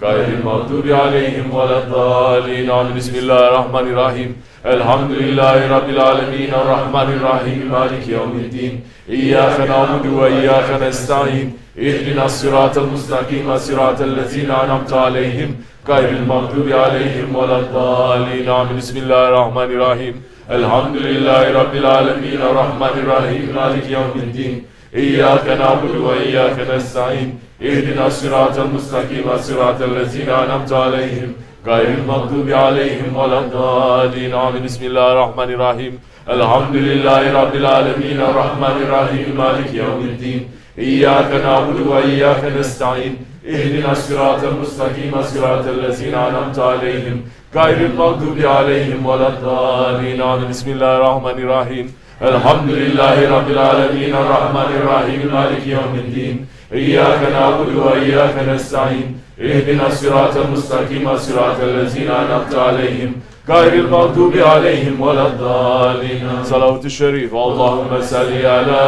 غير المغضوب عليهم ولا الضالين آمين. بسم الله الرحمن الرحيم. الحمد لله رب العالمين الرحمن الرحيم مالك يوم الدين إياك نعبد وإياك نستعين اهدنا الصراط المستقيم صراط الذين أنعمت عليهم غير المغضوب عليهم ولا الضالين آمين. بسم الله الرحمن الرحيم. الحمد لله رب العالمين الرحمن الرحيم مالك يوم الدين إياك نعبد وإياك نستعين اهدنا الصراط المستقيم صراط الذين أنعمت عليهم غير المغضوب عليهم ولا الضالين آمين. بسم الله الرحمن الرحيم. الحمد لله رب العالمين الرحمن الرحيم مالك يوم الدين إياك نعبد وإياك نستعين اهدنا الصراط المستقيم صراط الذين أنعمت عليهم غير المغضوب عليهم ولا الضالين آمين. بسم الله الرحمن الرحيم. الحمد لله رب العالمين الرحمن الرحيم مالك يوم الدين إياك نعبد وإياك نستعين اهدنا الصراط المستقيم صراط الذين أنعمت عليهم غير المغضوب عليهم ولا الضالين. صلوات الشريف. اللهم صل على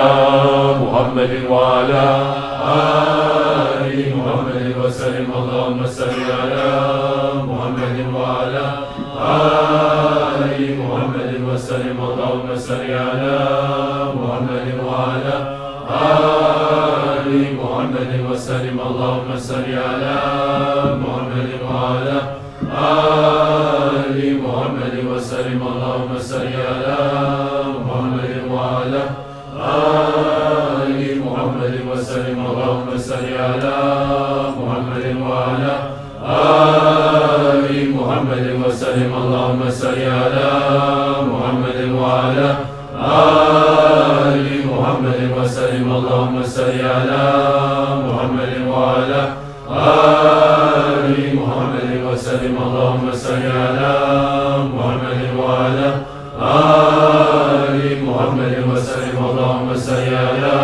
محمد وعلى آل محمد وسلم. اللهم صل على محمد وعلى آل محمد وسلم. اللهم صل على محمد وعلى آل محمد وسلم. اللهم صل على محمد وعلى آل محمد وسلم. اللهم صل على محمد وعلى آل محمد وسلم. اللهم صل على محمد وعلى آل محمد وسلم. اللهم صل على محمد وعلى آل محمد وسلم. اللهم صل على محمد وعلى آل محمد وسلم. اللهم صل على محمد وعلى آل محمد وسلم. اللهم صل على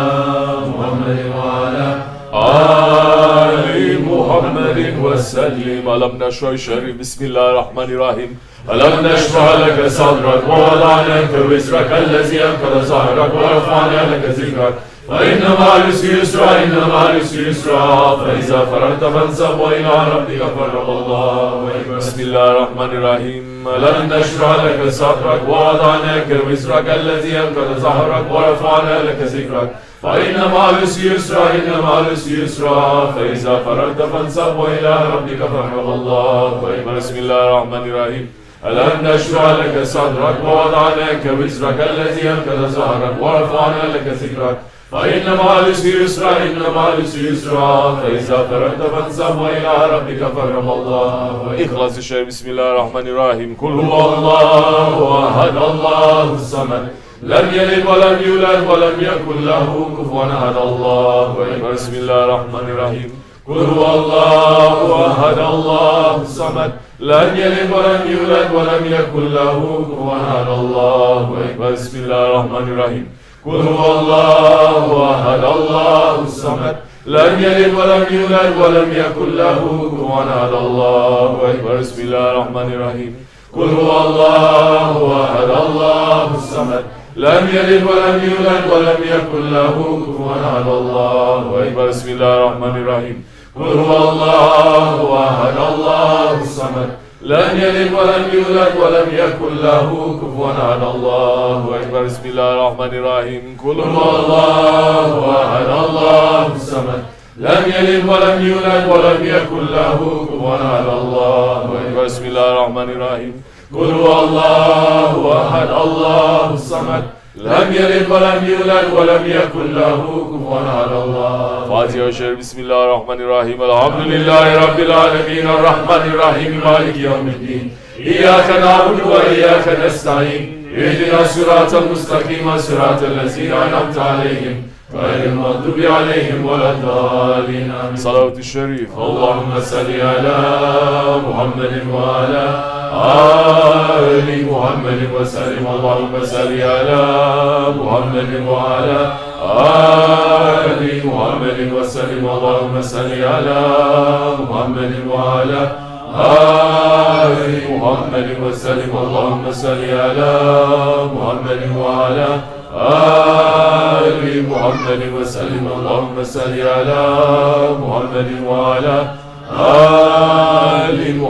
محمد وعلى آل محمد وسلم. ألم نشرح الشريف. بسم الله الرحمن الرحيم. ألم نشرح لك صدرك ووضعنا عنك وزرك الذي أنقض ظهرك ورفعنا لك ذكرك فإن مع العسر يسرا إن مع العسر يسرا فإذا فرغت فانصب وإلى ربك فارغب. الله أكبر. بسم الله الرحمن الرحيم. ألم نشرح لك صدرك ووضعنا عنك وزرك الذي أنقض ظهرك ورفعنا لك ذكرك فإن مع العسر يسرا إن مع العسر يسرا فإذا فرغت فانصب وإلى ربك فارغب. الله أكبر. بسم الله الرحمن الرحيم. ألم نشرح لك صدرك ووضعنا عنك وزرك الذي أنقض ظهرك ورفعنا لك ذكرك فإن مع العسر يسرا إن مع العسر يسرا فإذا فرغت فانصب وإلى ربك فارغب. الله إخلاص الشيء. بسم الله الرحمن الرحيم. قل هو الله أحد الله الصمد لم يلد ولم يولد ولم يكن له كفوا أحد. الله أكبر. بسم الله الرحمن الرحيم. قل هو الله أحد الله الصمد لم يلد ولم يولد ولم يكن له كفوا أحد. الله أكبر. بسم الله الرحمن الرحيم. قل هو الله أحد الله الصمد لم يلد ولم يولد ولم يكن له كفوا أحد. الله أكبر. بسم الله الرحمن الرحيم. قل هو الله أحد الله الصمد لم يلد ولم يولد ولم يكن له كفوا أحد. الله أكبر. بسم الله الرحمن الرحيم. قل هو الله أحد الله الصمد لم يلد ولم يولد ولم يكن له كفوا أحد. الله أكبر. بسم الله الرحمن الرحيم. قل هو الله أحد الله الصمد لم يلد ولم يولد ولم يكن له كفوا أحد. الله أكبر. بسم الله الرحمن الرحيم. قل هو الله أحد الله الصمد لم يلد ولم يولد ولم يكن له كفوا أحد. الله فاتحة الشريف. بسم الله الرحمن الرحيم. الحمد لله رب العالمين الرحمن الرحيم مالك يوم الدين إياك نعبد وإياك نستعين اهدنا الصراط المستقيم صراط الذين أنعمت عليهم غير المغضوب عليهم ولا الضالين. صلوات الشريف. اللهم صل على محمد وعلى آل محمد وسلم. اللهم صل على محمد وعلى آل محمد وسلم. اللهم صل على محمد وعلى آل محمد وسلم. اللهم صل على محمد وعلى آل محمد وسلم. اللهم صل على محمد وعلى آل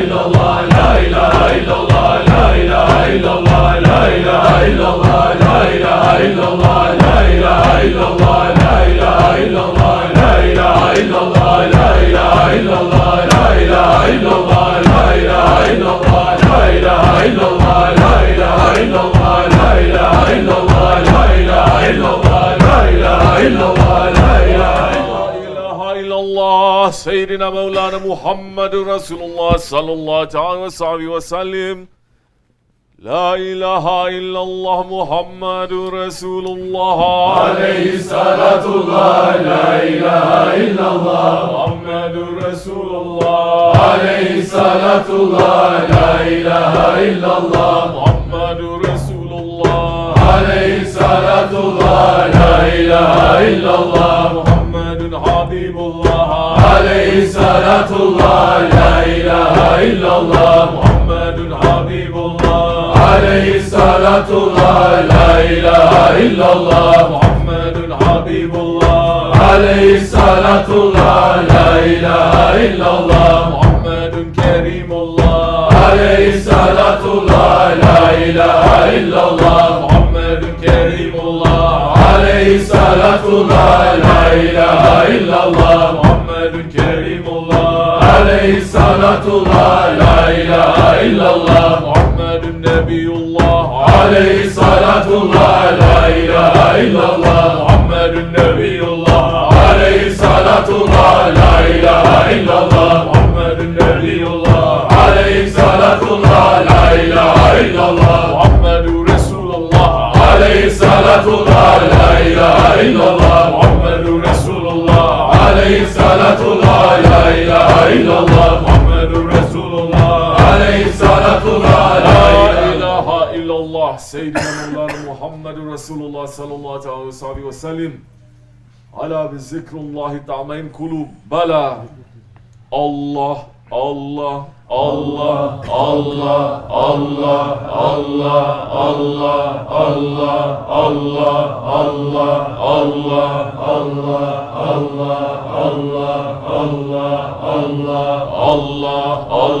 illallah, la ilahe illallah, la ilahe illallah, la سيدنا مولانا محمد رسول الله صلى الله تعالى وسلم. لا إله إلا الله محمد رسول الله عليه صلاة الله. لا إله إلا الله محمد رسول الله عليه صلاة الله. لا إله إلا الله محمد رسول الله عليه صلاة الله. لا إله إلا الله محمد حبيب الله عليه صلاة الله. لا إله إلا الله محمد حبيب الله عليه صلاة الله. لا إله إلا الله محمد حبيب الله عليه صلاة الله. لا إله إلا الله محمد كريم الله عليه صلاة الله. لا إله إلا الله محمد كريم الله عليه صلاة الله. لا إله إلا الله محمد كريم الله عليه صلاة الله. لا إله إلا الله محمد نبي الله عليه صلاة الله. لا إله إلا الله محمد نبي الله عليه صلاة الله. لا إله إلا الله محمد نبي الله عليه صلاة الله. لا إله إلا الله محمد رسول الله عليه صلاة الله. لا إله إلا الله محمد رسول الله عليه صلاة الله. لا إله إلا الله محمد رسول الله عليه صلاة الله. لا إله إلا الله سيدنا مولانا محمد رسول الله صلى الله عليه وسلم. على بذكر الله طعمين قلوب بلى الله الله الله الله الله الله الله الله الله الله الله الله الله الله الله الله الله الله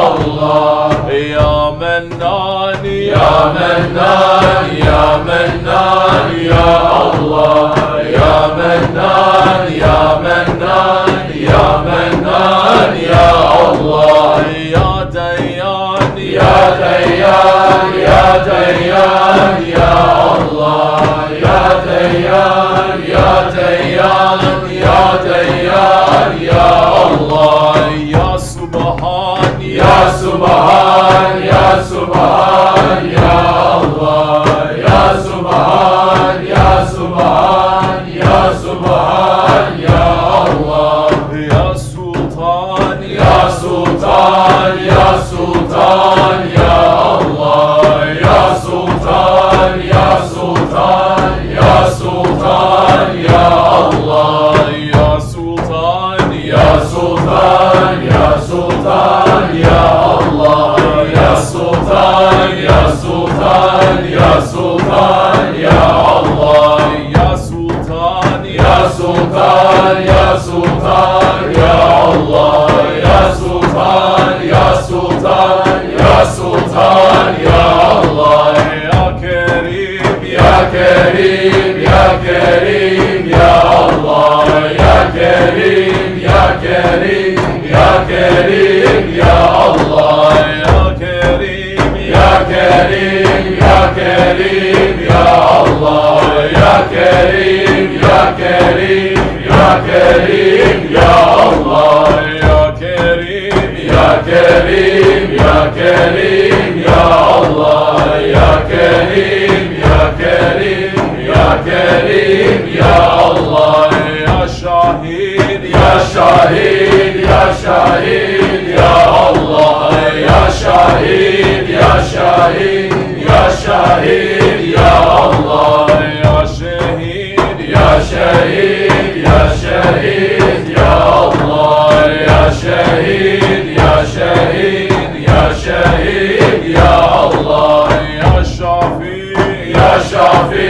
ya Allah, ya Mennan, ya Mennan, ya Mennan, ya Allah, ya Dayyan, ya Dayyan, ya Dayyan, ya Allah, ya Dayyan, ya Dayyan, ya Dayyan, ya Allah, ya Subhan, ya Subhan, ya Subhan, ya Allah, ya Subhan, ya Subhan, ya Subhan, ya Allah, ya Sultan, ya Sultan, ya Sultan, ya Allah, ya Sultan, ya Sultan, ya Sultan, ya Allah, ya Sultan, ya Sultan, ya Sultan, ya Allah, ya Sultan, ya Sultan, ya Sultan, ya Allah, ya Sultan, ya Sultan, ya Sultan, ya Allah, ya Sultan, ya Sultan, ya Sultan, ya Allah, ya Kerim, ya Kerim, ya Kerim, ya Allah, ya Kerim, ya Kerim, ya Kerim, ya Allah, ya Kerim, ya Kerim, ya Kerim, ya Allah, ya Kerim, ya Kerim, ya Kerim, ya Allah, ya Kerim, ya Kerim, ya Kerim, ya Allah, ya Kerim, ya Kerim, ya Kerim, ya Allah, ya Şahid, ya Şahid, ya Şahid, ya Allah, ya Şahid, ya Şahid, ya Şahid, ya Allah, ya Şehid, ya Şehid, ya Şehid, ya Allah, ya Şehid, ya Şehid, ya Şehid, ya Allah, ya Şafi, ya Şafi,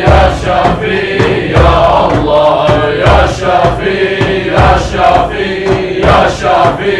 ya Şafi, ya Allah, ya Şafi, ya Şafi, ya Şafi,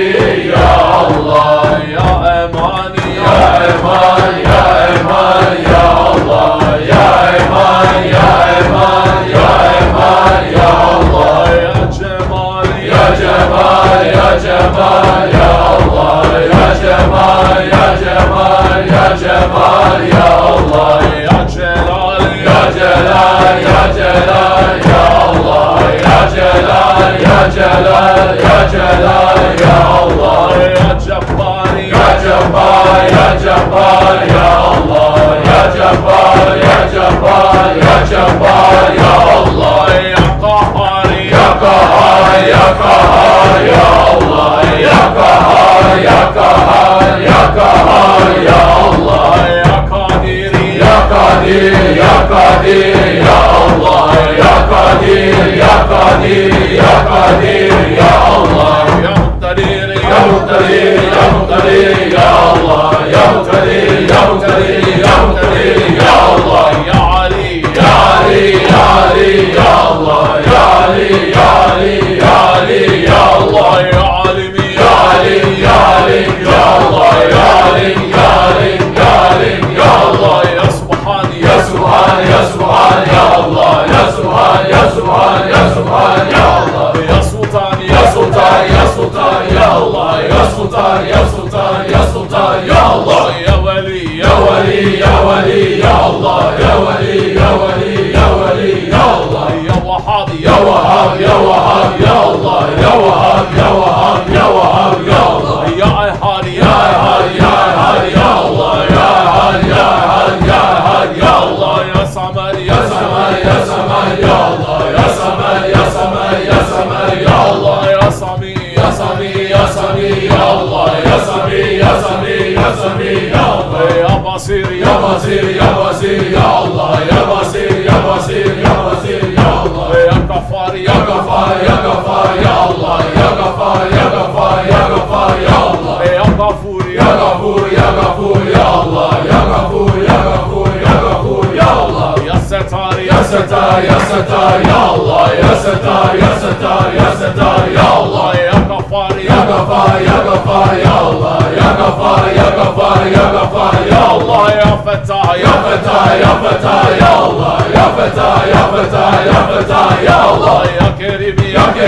ya Allah, ya Emani, ya Eman, ya Eman, ya Allah, ya Eman, ya Eman, ya Eman, ya Allah, ya Cemal, ya Cemal, ya Cemal, ya Allah, ya Cemal, ya Cemal, ya Cemal, ya Allah, ya Celal, ya Celal, ya Celal, ya Allah, ya Celal, ya Celal, ya Celal, ya Allah, ya Cabbar, ya Cabbar, ya Cabbar, ya Allah, ya Cabbar, ya Cabbar, ya Cabbar, ya Allah, ya Kahhar, ya Kahhar, ya Kahhar, ya Allah, ya Kahhar, ya Kahhar, ya Kahhar, ya Allah, ya Kadir, ya Kadir, ya Kadir, ya Allah, ya Kadir, ya Kadir, ya Kadir, ya Allah, ya Muqtadir, ya Muqtadir, ya Muqtadir, ya Allah, ya Muqtadir, ya Muqtadir, ya Muqtadir, ya Allah, ya Ali, ya Ali, ya Ali, ya Allah, ya Ali, ya Ali, ya Ali, ya Allah, ya Alimi, ya Ali, ya Ali, ya Allah, ya Ali, ya Ali, ya Ali, ya Allah, ya Subhan, ya Subhan, ya Subhan, ya Allah, ya Subhan, ya Subhan, ya Subhan, ya Allah, ya Sultan, ya Sultan, ya Sultan, ya Allah, ya Sultan, ya Sultan, ya Sultan, ya Allah, ya Veli, ya Wali, ya Wali, ya Allah, ya Wali, ya Wali, ya Wali, ya Allah, ya Wahhab, ya Wahhab, ya Wahhab, ya Allah, ya Wahhab, ya Wahhab, ya Wahhab, ya Allah, ya Ahad, ya Ahad, ya Ahad, ya Allah, ya Ahad, ya Ahad, ya Ahad, ya Allah, ya Samad, ya Samad, ya Samad, ya Allah, ya Samad, ya Samad, ya Samad, ya Allah, ya Sami, ya Sami, ya Sami, ya Allah, ya Sami, ya Sami, ya Sami, ya Allah, ya Basir, ya Basir, ya Basir, ya Allah, ya Basir, ya Basir, ya Basir, ya Allah, ya Gaffar, ya Gaffar, ya Gaffar, ya Allah, ya Gaffar, ya Gaffar, ya Gaffar, ya Allah, ya Gafur, ya Gafur, ya Gafur, ya Allah, ya Gafur, ya Gafur, ya Gafur, ya Allah, ya Setar, ya Setar, ya Setar, ya Allah, ya Setar, ya Setar, ya Setar, ya Allah, ya Gaffar, ya Gafar, ya Gafar, ya Allah, ya Gafar, ya Gafar, ya Gafar, ya Allah, ya Fettah, ya Fettah, ya Fettah, ya Allah, ya Fettah,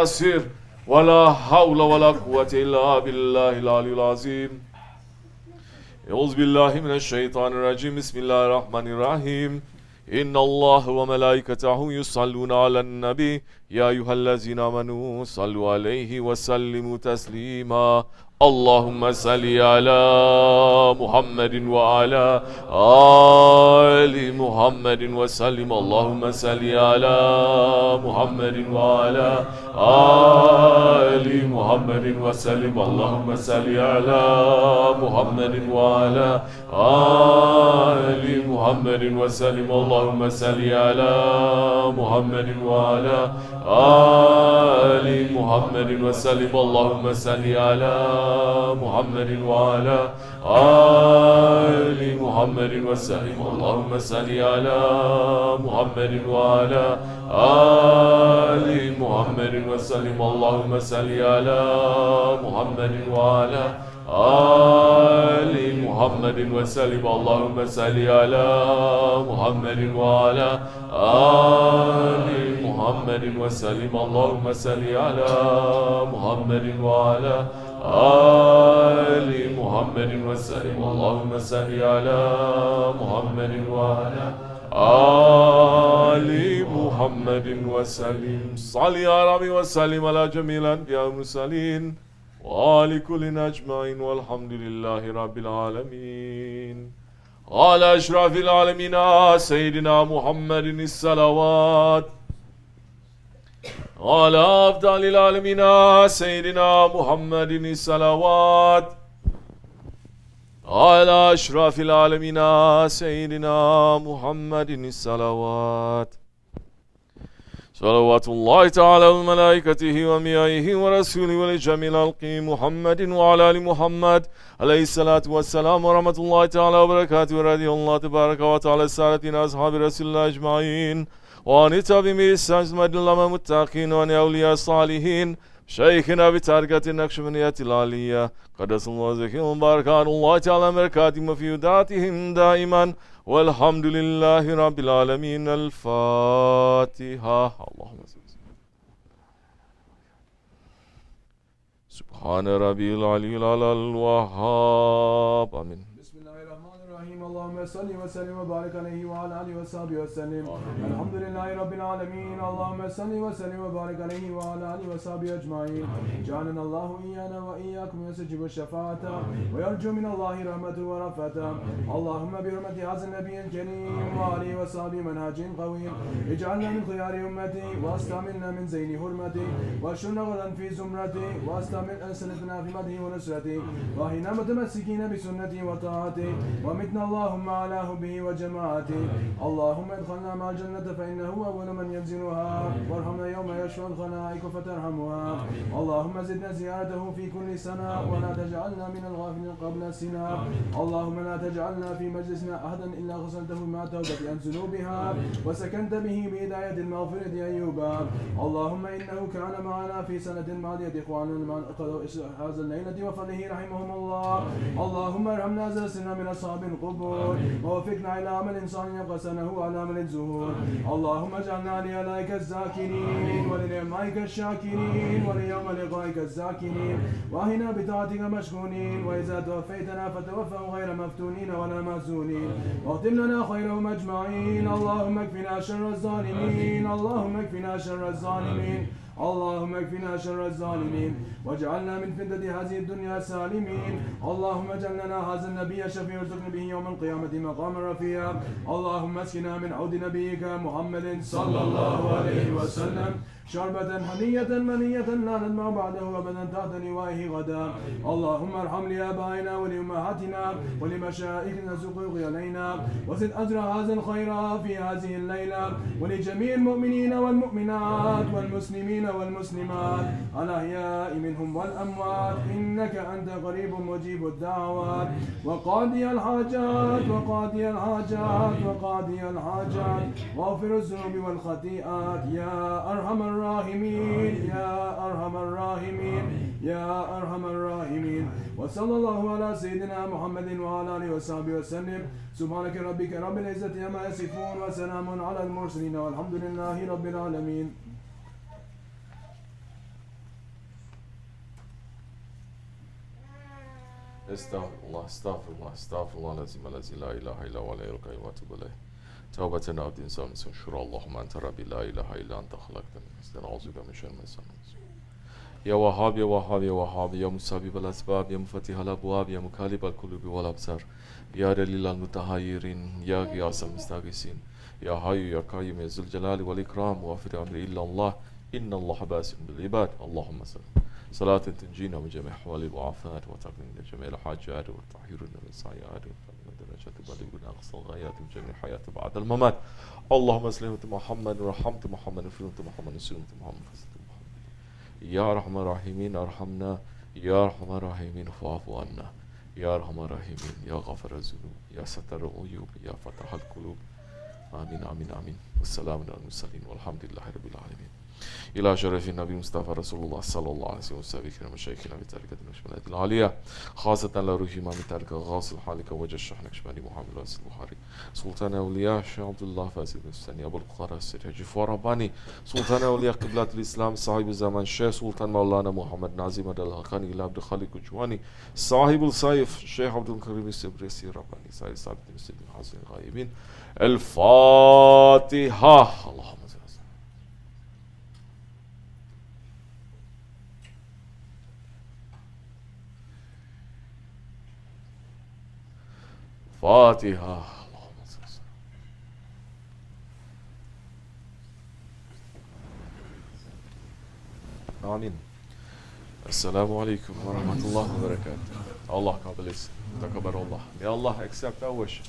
Nasir ve la havle ve la kuvvete illa billahil aliyyil azim. Euzubillahimineşşeytanirracim. Bismillahirrahmanirrahim. İnnallâhe ve melâiketehu yusallûne alen nebi. Ya eyyühellezîne amenû sallu aleyhi ve sellimû teslîmâ. Allahümme salli ala Muhammedin ve ala ali Muhammedin ve sellim. Allahümme salli ala Muhammedin ve ala ali Muhammedin ve sellim. Allahümme salli ala Muhammedin ve ala ali Muhammedin ve sellim. Allahümme salli ala Muhammedin ve ala ali Muhammedin ve sellim. Allahümme salli ala Muhammedin ve ala ali Muhammedin ve sellim. Allahümme salli ala Muhammedin ve ala ali Muhammedin ve sellim. Allahümme salli ala Muhammedin ve ala ali Muhammedin ve sellim. Allahümme salli ala Muhammedin ve ala ali Muhammedin ve sellim. Allahümme salli ala Muhammedin ve ala Ali Muhammedin ve sellim. Allahümme salli ala Muhammedin ve ala Ali Muhammedin ve sellim. Salli ya Rabbi ve sellim ala cemil enbiya mursalin ve ali kullin ecmain velhamdülillahi rabbil alemin. Ala eşrafil alemina seyyidina Muhammedin salavat. Ala afdalil alemina seyyidina Muhammedin salavat. Ala eşrafil alemina seyyidina Muhammedin salavat. Salavatullahi teala ve melaiketihi ve miyaihi ve resulü ve cemil halki Muhammedin ve ala ali Muhammed aleyhissalatu vesselam ve rahmetullahi teala ve berekatuhu ve radiyallahu tebareke ve teala saadetin ashabi Resulullah ecmain ve ani tabimi isazmedillame muttakin ve ani evliya salihin şeyhina bi tarikatin nakşibeniyetil aliyye kadesullah zekiyun mübarekanullah teala berekatihim ve fiyudatihim daiman velhamdülillahi rabbil alemin. El Fatiha. Allahümme Subhane Rabbil Aliyyil Alel Vehhab. Amin. Bismillahirrahmanirrahim. Allahümme salli ve sellim ve barik aleyhi ve ala alihi ve sahbihi ve sellim. Elhamdülillahi Rabbil alemin. Allahümme salli ve sellim ve barik aleyhi ve ala alihi ve sahbihi ecmain. Cealenallahu iyyana ve iyyakum yesecibu şefaata ve yercu minallahi rahmetu ve rafata. Allahümme bi hürmeti hazin nebiyyil kerim ve alihi ve sahbihi menhacin kavim. İc'alna min khiyari ümmeti ve astamilna min zeyni hurmeti ve şunna gadan fi zumreti ve astamil ensenetina fi madhi ve nusreti ve hina mutemessikine bi sünneti ve taati ve mitna Allahümme ala hubbihi ve cemaati. Allahümme edkhalna ma'al cennete fe innehu evvelu men yebziluha varhamna yevme yeşfel khalaiku feterhamuha. Allahümme zidna ziyaretehu fi kulli sana ve la tec'alna minel gafilin qabla sina. Allahümme la tec'alna fi meclisina ahadan illa ghasaltehu ma tevbeti en zunubiha ve sekente bihi bi hidayetil mağfireti eyyuba. Allahümme innehu kâne ma'ana fi senetin madiyeti ihvanun ma'an iqadu hazel leyleti ve fallihi rahimahumullah. Allahümme erhamna zelsinna min ashabin القبور ووفقنا إلى عمل صالح قسنه على عمل الزهور اللهم اجعلنا لآلائك الذاكرين ولنعمائك الشاكرين وليوم لقائك الزاكرين وأهنا بطاعتك مشكورين وإذا توفيتنا فتوفوا غير مفتونين ولا مهزونين واختم لنا خيرهم أجمعين اللهم اكفنا شر الظالمين اللهم اكفنا شر الظالمين اللهم اكفنا شر الظالمين واجعلنا من فتنة هذه الدنيا سالمين اللهم اجعل لنا هذا النبي الشفيع وارزقنا به يوم القيامة مقاما رفيعا اللهم اسقنا من عود نبيك محمد صلى الله عليه وسلم شربة هنية منية لا نسمع بعده أبدا تحت لوائه غدا اللهم ارحم لآبائنا ولأمهاتنا ولمشائخنا سقوق علينا وزد أجر هذا الخير في هذه الليلة ولجميع المؤمنين والمؤمنات والمسلمين والمسلمات الأحياء منهم والأموات إنك أنت قريب مجيب الدعوات وقاضي الحاجات وقاضي الحاجات وقاضي الحاجات واغفر الذنوب والخطيئات يا أرحم الراحمين يا أرحم الراحمين يا أرحم الراحمين وصلى الله على سيدنا محمد وعلى آله وصحبه وسلم سبحانك ربك رب العزة عما يصفون وسلام على المرسلين والحمد لله رب العالمين. Estağfurullah, estağfurullah, estağfurullah lazim الذي لا إله إلا هو الحي القيوم وأتوب إليه. توبة عبد إنسان شر اللهم أنت ربي لا إله إلا أنت خلقتني أعوذ بك من شر ما صنعت. يا وهاب يا وهاب يا وهاب يا مسبب الأسباب يا مفتح الأبواب يا مقلب القلوب والأبصار يا دليل المتحيرين يا غياث المستغيثين يا حي يا قيوم يا ذو الجلال والإكرام وافر أمر إلا الله إن الله باسم بالعباد اللهم صل صلاة تنجينا من جميع أحوال الوعافات وتقضينا جميع الحاجات وتطهيرنا من السيئات وترفعنا درجات بلغنا أقصى الغايات من جميع الحياة بعد الممات اللهم اسلم محمد ورحمت محمد وفرمت محمد وسلمت محمد وفرمت محمد يا أرحم الراحمين ارحمنا يا أرحم الراحمين فاعف عنا يا أرحم الراحمين يا غافر الذنوب يا ستر العيوب يا فتح القلوب آمين آمين آمين والسلام على المرسلين والحمد لله رب العالمين. إلى شرف النبي مصطفى رسول الله صلى الله عليه وسلم وسلم مشايخنا بتركة النشملات العالية خاصة لروح إمام تركة غاصل حالك وجه الشيخ نكشبندي محمد رئيس البخاري سلطان أولياء الشيخ عبد الله فاسد الثاني أبو القرى السيد جفار رباني سلطان أولياء قبلة الإسلام صاحب الزمان الشيخ سلطان مولانا محمد نازم الحقاني إلى عبد الخالق الجواني صاحب السيف الشيخ عبدالكريم الكبريسي رباني سيد ثابت المسلمين حسن الغائبين الفاتحة. اللهم فاتحة. آمين. Assalamu alaikum wa rahmatullahi wa barakatuh. Allah kabul etsin. Takabbarallah. May Allah accept our wish.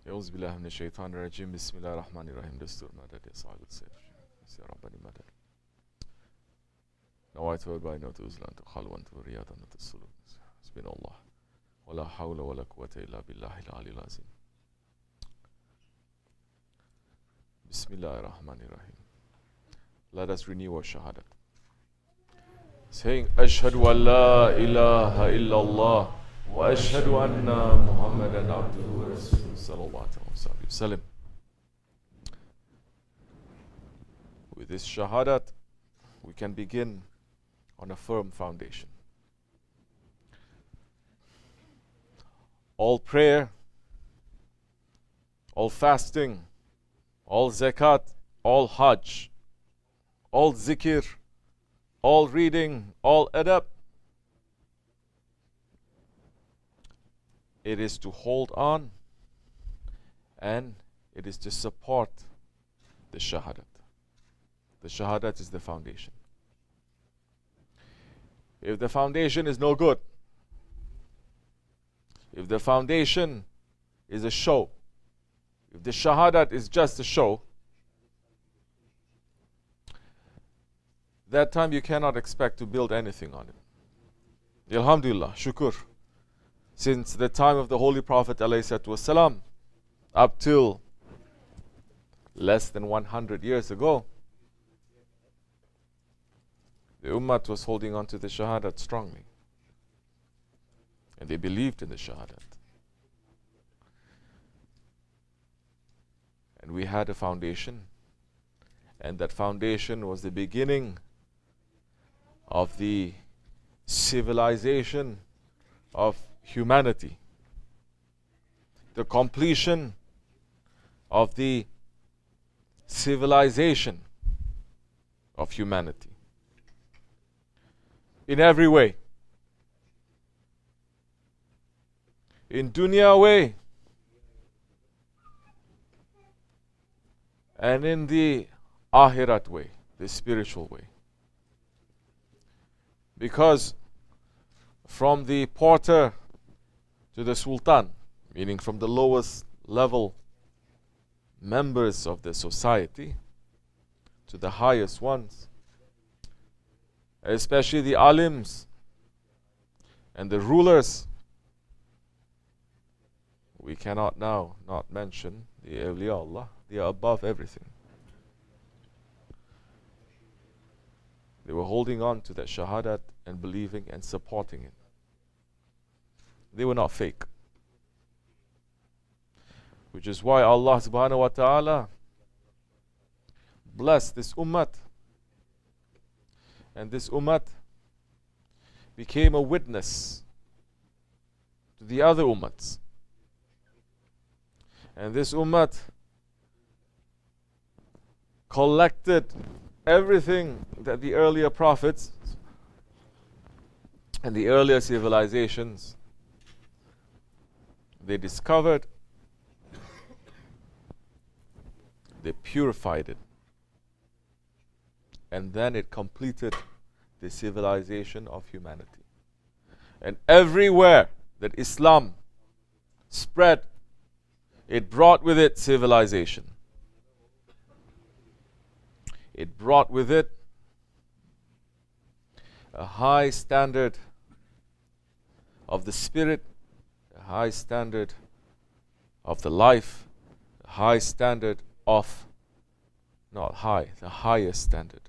أعوذ بالله من الشيطان الرجيم بسم الله الرحمن الرحيم دستور مدد يا صاحب السيف يا ربني مدد نويت وباين وتوزلان تخلوان ورياضة السلوك سبحان الله ولا حول ولا قوة إلا بالله العلي العظيم بسم الله الرحمن الرحيم. Let us renew our shahadat, saying Ashhadu an la ilaha illallah wa ashhadu anna Muhammadan abduhu wa rasuluhu sallallahu alaihi wasallam. With this shahadat, we can begin on a firm foundation. All prayer, all fasting, all zakat, all hajj, all zikr, all reading, all adab, it is to hold on and it is to support the shahadat. The shahadat is the foundation. If the foundation is no good, if the foundation is a show, if the shahadat is just a show, that time you cannot expect to build anything on it. Alhamdulillah, shukr. Since the time of the Holy Prophet ﷺ, up till less than 100 years ago, the Ummah was holding on to the shahadat strongly. And they believed in the shahadat. And we had a foundation. And that foundation was the beginning of the civilization of humanity. The completion of the civilization of humanity. In every way. In dunya way. And in the akhirat way, the spiritual way. Because from the porter to the sultan, meaning from the lowest level members of the society to the highest ones, especially the alims and the rulers, we cannot now not mention the awliya Allah. They are above everything. They were holding on to that shahadat and believing and supporting it. They were not fake. Which is why Allah subhanahu wa ta'ala blessed this ummah. And this ummah became a witness to the other ummahs. And this ummah collected everything that the earlier prophets and the earlier civilizations they discovered, they purified it, and then it completed the civilization of humanity. And everywhere that Islam spread, it brought with it civilization. It brought with it a high standard of the spirit, a high standard of the life, a high standard of, not high, the highest standard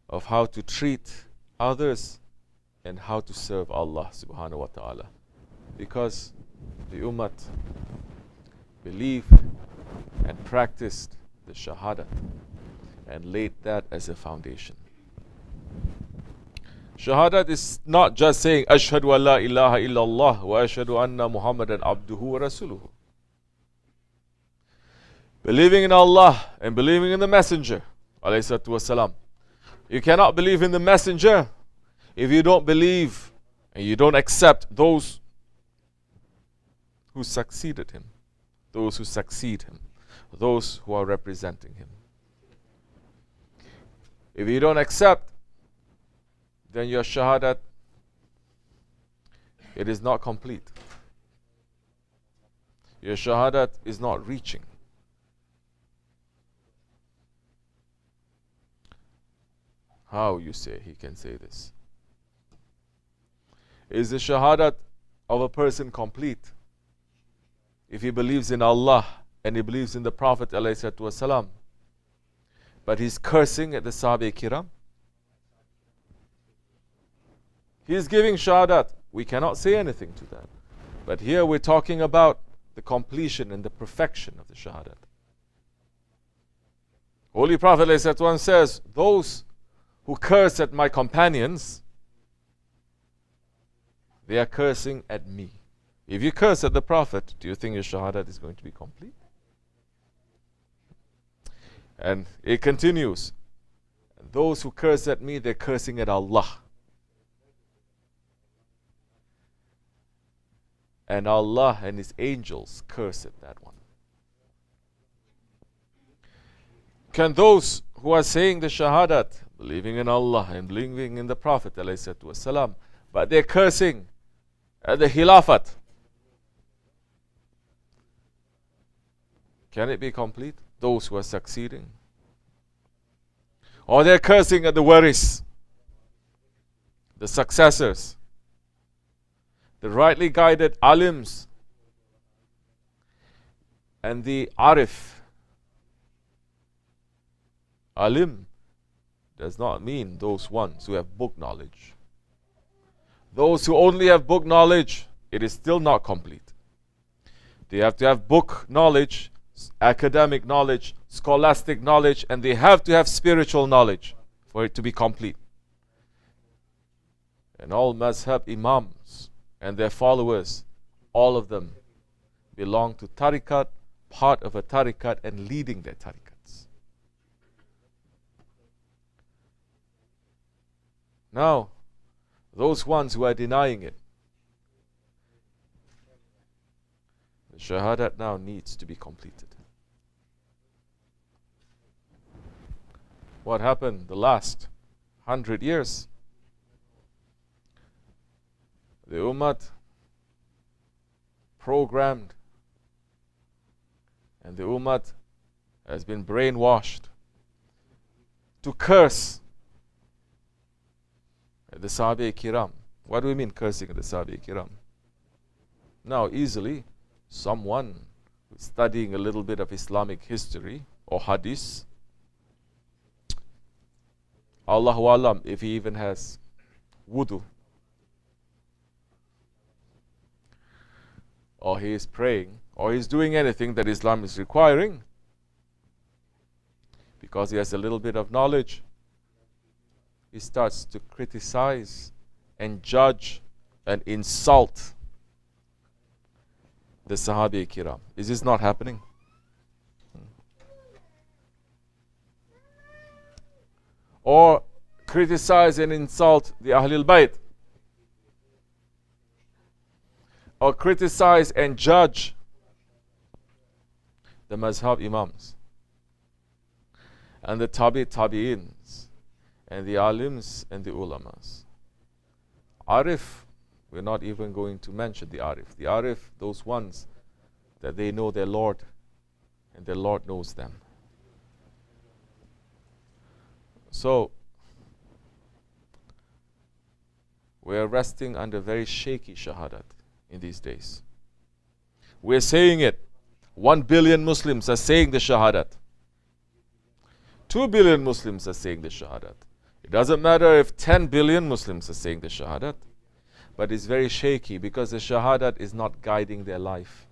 of how to treat others and how to serve Allah subhanahu wa ta'ala. Because the ummah believed and practiced the shahadat and laid that as a foundation. Shahadat is not just saying Ashhadu an la ilaha illallah wa ashhadu anna Muhammadan abduhu wa rasuluhu. Believing in Allah and believing in the Messenger alayhi salatu wasalam. You cannot believe in the Messenger if you don't believe and you don't accept those who succeeded him, those who succeed him, those who are representing him. If you don't accept, then your shahadat, it is not complete. your shahadat is not reaching. How, you say, he can say this? Is the shahadat of a person complete if he believes in Allah and he believes in the Prophet ﷺ, but he's cursing at the Sahaba Kiram? He's giving shahadat. We cannot say anything to that. But here we're talking about the completion and the perfection of the shahadat. Holy Prophet ﷺ says, those who curse at my companions, they are cursing at me. If you curse at the Prophet, do you think your shahadat is going to be complete? And it continues. Those who curse at me, they're cursing at Allah. And Allah and His angels curse at that one. Can those who are saying the shahadat, believing in Allah and believing in the Prophet ﷺ, but they're cursing at the Khilafat, can it be complete? Those who are succeeding? Or they're cursing at the Waris, the successors, the rightly guided alims, and the arif. Alim does not mean those ones who have book knowledge. Those who only have book knowledge, it is still not complete. They have to have book knowledge, academic knowledge, scholastic knowledge, and they have to have spiritual knowledge for it to be complete. And all mazhab imams and their followers, all of them belong to tariqat, part of a tariqat, and leading their tariqats. Now, those ones who are denying it, the shahadat now needs to be completed. What happened the last 100 years? The Ummah programmed, and the Ummah has been brainwashed to curse at the Sahaba Kiram. What do we mean cursing at the Sahaba Kiram? Now, easily, someone who's studying a little bit of Islamic history or hadith, Allahu Alam, if he even has wudu, or he is praying, or he's doing anything that Islam is requiring, because he has a little bit of knowledge, he starts to criticize and judge and insult the Sahaba Kiram. Is this not happening? Or criticize and insult the Ahlul Bayt, or criticize and judge the mazhab imams and the tabi'ins and the alims and the ulamas. Arif, we're not even going to mention the Arif. The Arif, those ones that they know their Lord and their Lord knows them. So, we're resting under very shaky shahadat in these days. We're saying it. 1 billion Muslims are saying the shahadat. 2 billion Muslims are saying the shahadat. It doesn't matter if 10 billion Muslims are saying the shahadat, but it's very shaky because the shahadat is not guiding their life.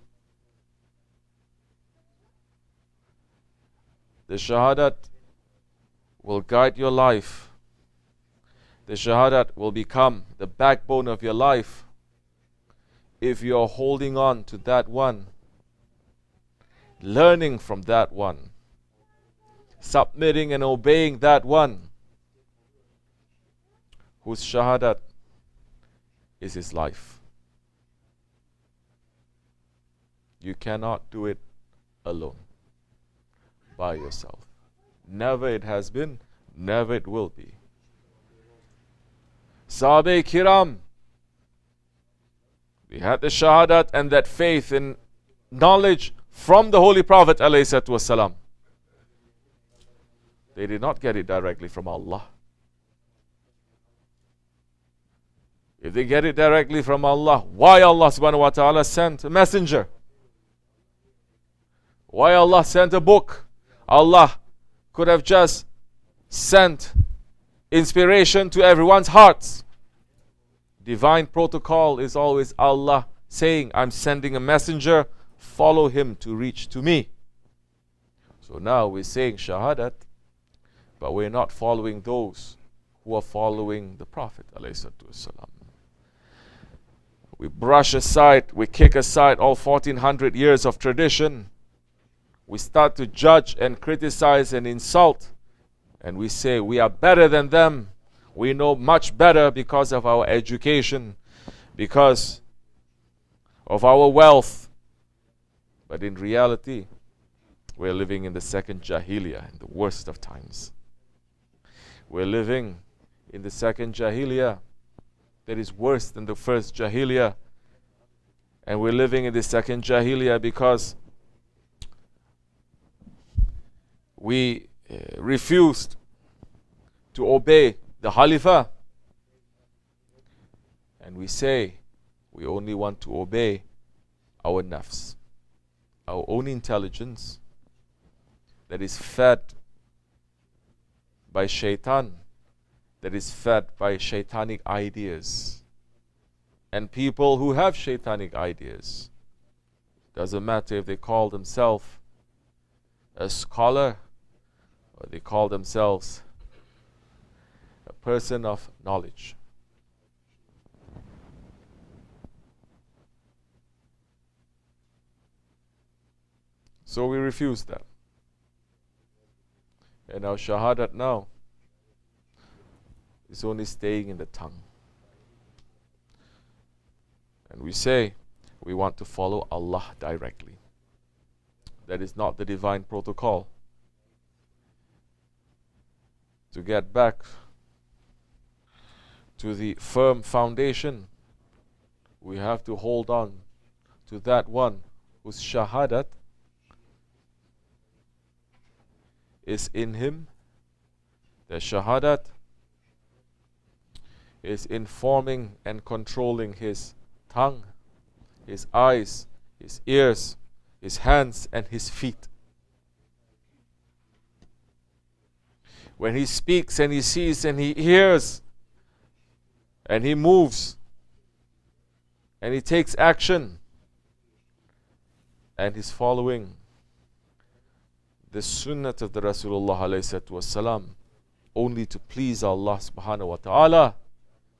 The shahadat will guide your life. The shahadat will become the backbone of your life if you're holding on to that one, learning from that one, submitting and obeying that one whose shahadat is his life. You cannot do it alone, by yourself. Never it has been, never it will be. Sahaba Kiram, they had the shahadat and that faith in knowledge from the Holy Prophet ﷺ. They did not get it directly from Allah. If they get it directly from Allah, why Allah subhanahu wa ta'ala sent a messenger? Why Allah sent a book? Allah could have just sent inspiration to everyone's hearts. Divine protocol is always Allah saying, I'm sending a messenger, follow him to reach to me. So now we're saying shahadat, but we're not following those who are following the Prophet ﷺ. We brush aside, we kick aside all 1400 years of tradition. We start to judge and criticize and insult. And we say we are better than them. We know much better because of our education, because of our wealth. But in reality, we're living in the second Jahiliyyah, in the worst of times. We're living in the second Jahiliyyah that is worse than the first Jahiliyyah. And we're living in the second Jahiliyyah because we refused to obey the Khalifah. And we say we only want to obey our nafs, our own intelligence that is fed by shaitan, that is fed by shaitanic ideas. And people who have shaitanic ideas, doesn't matter if they call themselves a scholar or they call themselves a person of knowledge. So we refuse that. And our shahadat now is only staying in the tongue. And we say we want to follow Allah directly. That is not the divine protocol. To get back to the firm foundation, we have to hold on to that one whose shahadat is in him. The shahadat is informing and controlling his tongue, his eyes, his ears, his hands and his feet. When he speaks and he sees and he hears and he moves and he takes action and he's following the sunnat of the Rasulullah ﷺ only to please Allah subhanahu wa ta'ala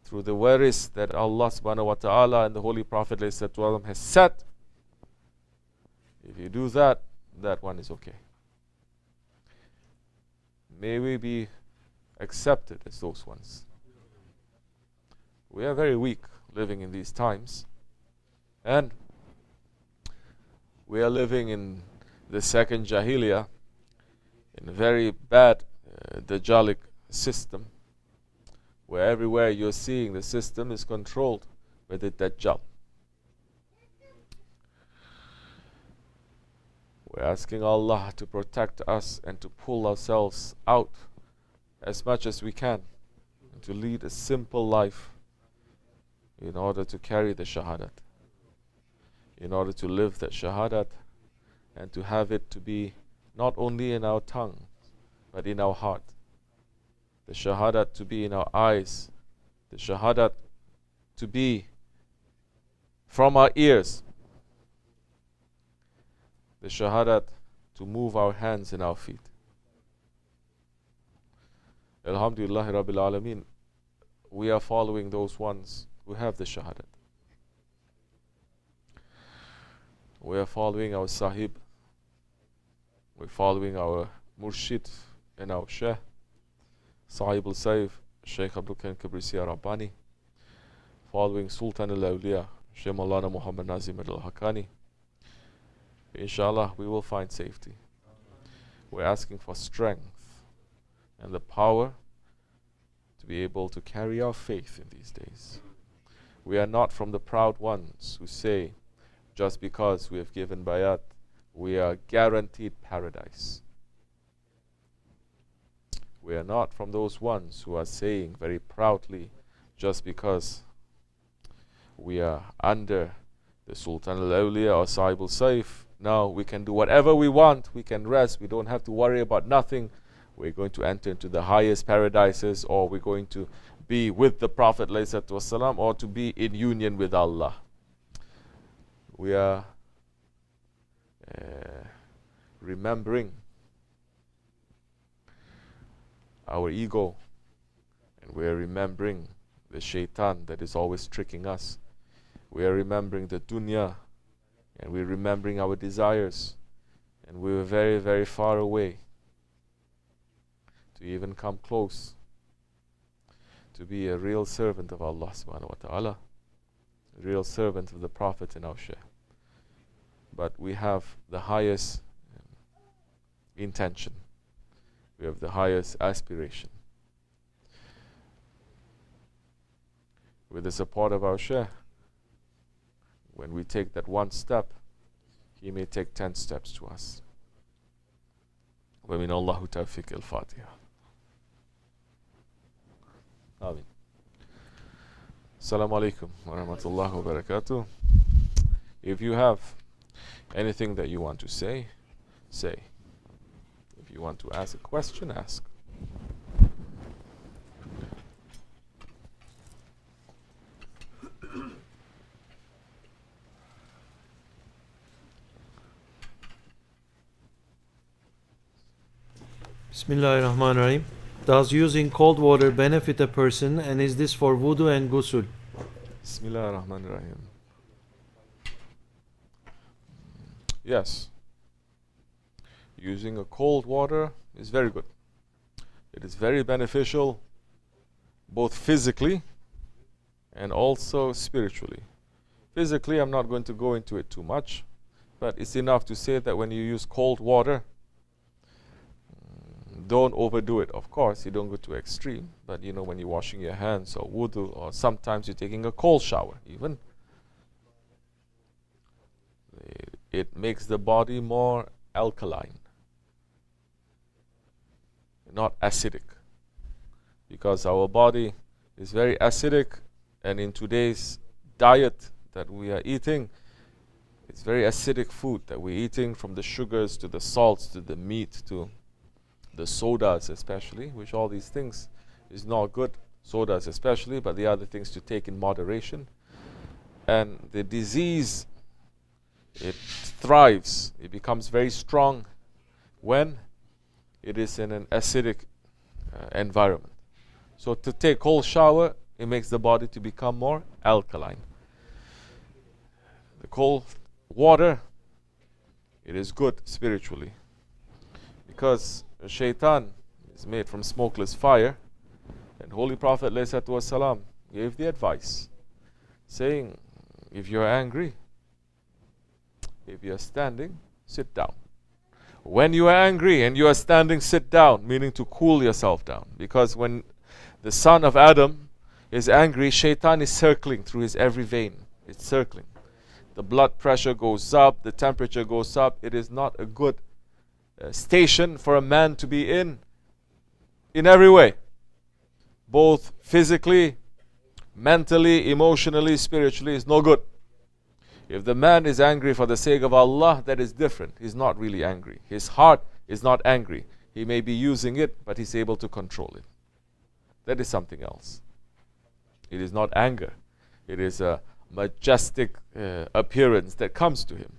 through the waris that Allah subhanahu wa ta'ala and the Holy Prophet ﷺ has set. If you do that, that one is okay. May we be accepted as those ones. We are very weak living in these times, and we are living in the second Jahiliyyah, in a very bad Dajjalic system, where everywhere you're seeing the system is controlled by the Dajjal. We're asking Allah to protect us and to pull ourselves out as much as we can, and to lead a simple life in order to carry the shahadat, in order to live that shahadat, and to have it to be not only in our tongue but in our heart. The shahadat to be in our eyes, the shahadat to be from our ears, the shahadat to move our hands and our feet. Alhamdulillah Rabbil Alameen, we are following those ones who have the shahadat. We are following our Sahib, we're following our Murshid and our Shaykh, Sahib-ul Sayf, Shaykh Abdulkerim Kibrisi Rabbani, following Sultan al-Awliya, Shaykh Maulana Muhammad Nazim al-Hakkani. Inshallah, we will find safety. We're asking for strength and the power to be able to carry our faith in these days. We are not from the proud ones who say just because we have given bayat, we are guaranteed paradise. We are not from those ones who are saying very proudly, just because we are under the Sultan al-Awliya or Sahib-ul Sayf, now we can do whatever we want, we can rest, we don't have to worry about nothing. We're going to enter into the highest paradises, or we're going to be with the Prophet ﷺ, or to be in union with Allah. We are remembering our ego, and we are remembering the shaitan that is always tricking us. We are remembering the dunya, and we're remembering our desires, and we were very, very far away to even come close to be a real servant of Allah subhanahu wa ta'ala, a real servant of the Prophet and our Shaykh. But we have the highest intention, we have the highest aspiration. With the support of our Shaykh, when we take that one step, he may take 10 steps to us. Wa min Allahu tawfiq al-Fatiha. Amin. Assalamu alaikum wa rahmatullahi wa barakatuh. If you have anything that you want to say, say. If you want to ask a question, ask. Bismillahirrahmanirrahim. Does using cold water benefit a person, and is this for wudu and ghusl? Bismillahirrahmanirrahim. Yes. Using a cold water is very good. It is very beneficial, both physically and also spiritually. Physically, I'm not going to go into it too much, but it's enough to say that when you use cold water, don't overdo it. Of course, you don't go to extreme, but you know, when you're washing your hands or wudu, or sometimes you're taking a cold shower even, it makes the body more alkaline, not acidic, because our body is very acidic, and in today's diet that we are eating, it's very acidic food that we're eating, from the sugars to the salts to the meat to the sodas especially, which all these things is not good, sodas especially, but the other things to take in moderation. And the disease, it thrives, it becomes very strong when it is in an acidic environment. So to take cold shower, it makes the body to become more alkaline. The cold water, it is good spiritually, because shaitan is made from smokeless fire, and Holy Prophet ﷺ gave the advice, saying, if you are angry, if you are standing, sit down. When you are angry and you are standing, sit down, meaning to cool yourself down. Because when the son of Adam is angry, shaitan is circling through his every vein. It's circling. The blood pressure goes up, the temperature goes up. It is not a good station for a man to be in every way, both physically, mentally, emotionally, spiritually. Is no good. If the man is angry for the sake of Allah, that is different. He's not really angry. His heart is not angry. He may be using it, but he's able to control it. That is something else. It is not anger. It is a majestic appearance that comes to him.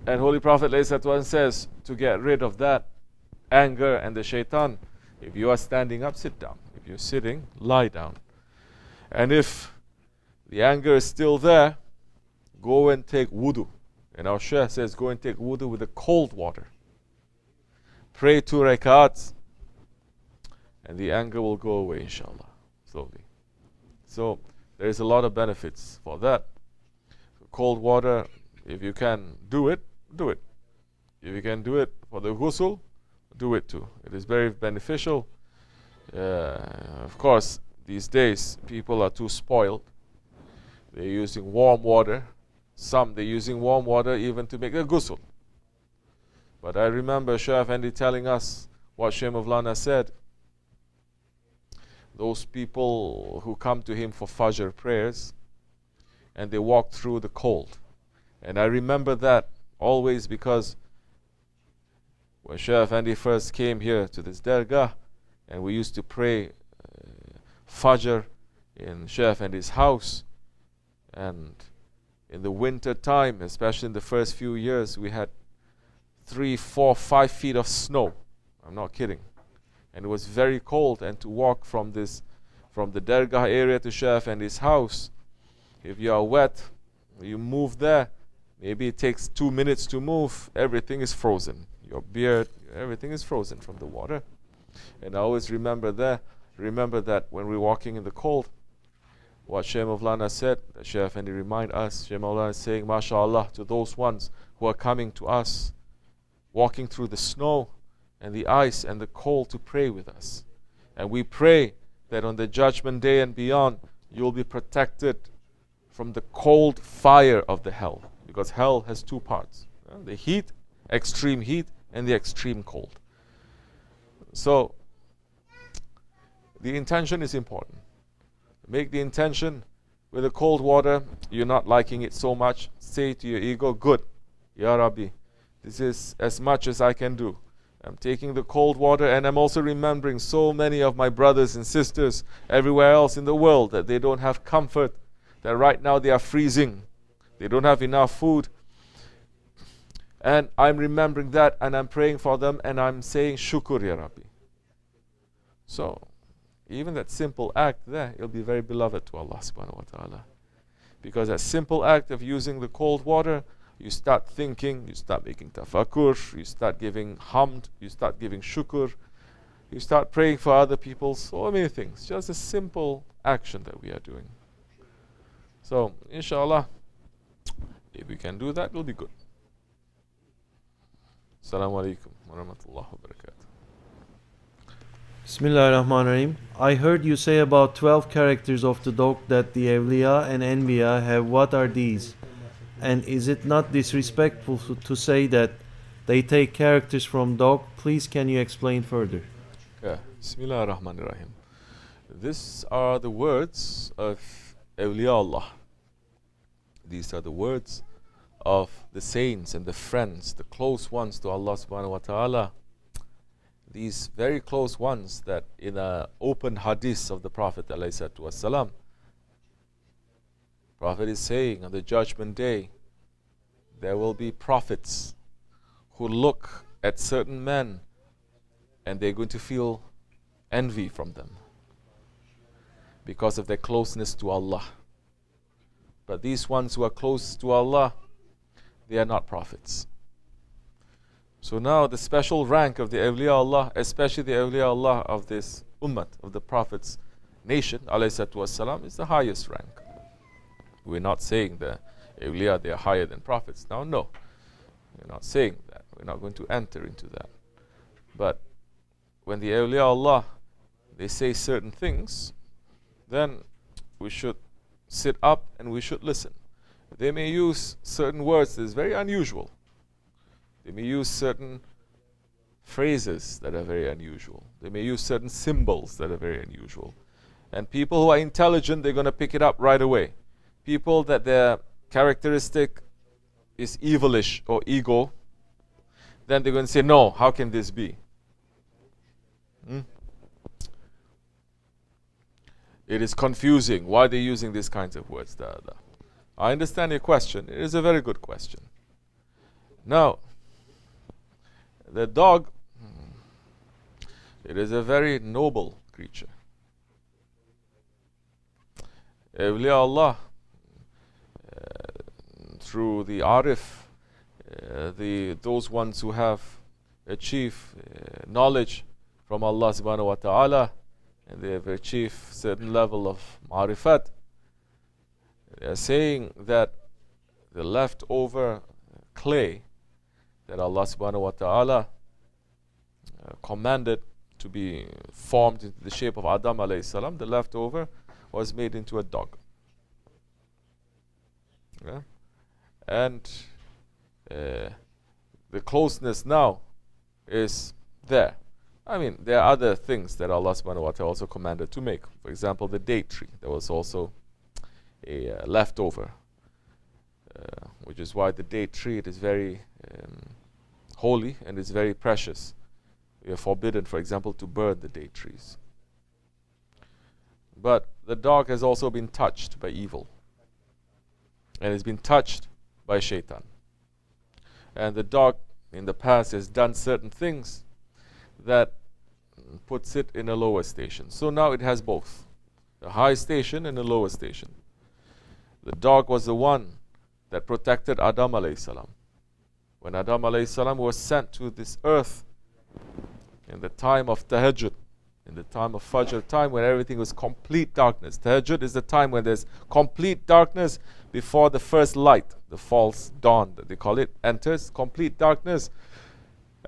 And Holy Prophet ﷺ says, to get rid of that anger and the shaitan, if you are standing up, sit down. If you're sitting, lie down. And if the anger is still there, go and take wudu. And our Shaykh says, go and take wudu with the cold water. Pray 2 rakats, and the anger will go away, inshallah, slowly. So there is a lot of benefits for that. Cold water, if you can do it, do it. If you can do it for the ghusl, do it too. It is very beneficial. Of course, these days people are too spoiled. They're using warm water. Some they're using warm water even to make a ghusl. But I remember Shaykh Effendi telling us what Shaykh Mawlana said. Those people who come to him for Fajr prayers and they walk through the cold. And I remember that always because when Shaykh Effendi first came here to this Dergah and we used to pray Fajr in Shaykh Effendi's house, and in the winter time, especially in the first few years, we had 3, 4, 5 feet of snow. I'm not kidding. And it was very cold, and to walk from the Dergah area to Shaykh Effendi's house, if you are wet, you move there, maybe it takes 2 minutes to move, everything is frozen. Your beard, everything is frozen from the water. And I always remember that when we're walking in the cold, what Shaykh Mawlana said, that Shaykh Effendi remind us, Shaykh Mawlana is saying, MashaAllah, to those ones who are coming to us, walking through the snow and the ice and the cold to pray with us. And we pray that on the judgment day and beyond, you'll be protected from the cold fire of the hell. Because hell has 2 parts. The heat, extreme heat, and the extreme cold. So, the intention is important. Make the intention with the cold water, you're not liking it so much. Say to your ego, good, Ya Rabbi, this is as much as I can do. I'm taking the cold water, and I'm also remembering so many of my brothers and sisters everywhere else in the world that they don't have comfort, that right now they are freezing. They don't have enough food. And I'm remembering that, and I'm praying for them, and I'm saying, Shukr, Ya Rabbi. So, even that simple act there, it'll be very beloved to Allah subhanahu wa ta'ala. Because that simple act of using the cold water, you start thinking, you start making tafakkur, you start giving hamd, you start giving shukr, you start praying for other people, so many things. Just a simple action that we are doing. So, inshallah, if we can do that, it'll be good. Assalamu alaikum wa rahmatullahi wa barakatuh. Bismillahirrahmanirrahim. I heard you say about 12 characters of the dog that the Awliya and Anbiya have. What are these? And is it not disrespectful to say that they take characters from dog? Please can you explain further? Yeah. Bismillahirrahmanirrahim. These are the words of Awliya Allah. These are the words of the saints and the friends, the close ones to Allah subhanahu wa ta'ala. These very close ones that in an open hadith of the Prophet ﷺ, Prophet is saying on the judgment day, there will be prophets who look at certain men and they're going to feel envy from them because of their closeness to Allah. But these ones who are close to Allah, they are not prophets. So now the special rank of the Awliya Allah, especially the Awliya Allah of this ummah, of the Prophet's nation, ﷺ, is the highest rank. We're not saying the Awliya, they are higher than prophets. Now, no. We're not saying that. We're not going to enter into that. But when the Awliya Allah, they say certain things, then we should sit up and we should listen. They may use certain words that is very unusual. They may use certain phrases that are very unusual. They may use certain symbols that are very unusual. And people who are intelligent, they're going to pick it up right away. People that their characteristic is evilish or ego, then they're going to say, no, how can this be? It is confusing. Why are they using these kinds of words? I understand your question. It is a very good question. Now, the dog, it is a very noble creature. Awliya Allah, through the Arif, those ones who have achieved knowledge from Allah subhanahu wa ta'ala, and they have achieved certain level of marifat, they are saying that the leftover clay that Allah subhanahu wa ta'ala commanded to be formed into the shape of Adam alayhi salam, the leftover was made into a dog. Yeah? And the closeness now is there. I mean, there are other things that Allah subhanahu wa ta'ala also commanded to make. For example, the date tree. There was also a leftover, which is why the date tree, it is very holy and it's very precious. We are forbidden, for example, to burn the date trees. But the dog has also been touched by evil, and has been touched by shaitan. And the dog in the past has done certain things that puts it in a lower station. So now it has both, a high station and a lower station. The dog was the one that protected Adam alayhi salam. When Adam alayhi salam was sent to this earth in the time of tahajjud, in the time of Fajr, time when everything was complete darkness. Tahajjud is the time when there's complete darkness before the first light, the false dawn that they call it, enters, complete darkness.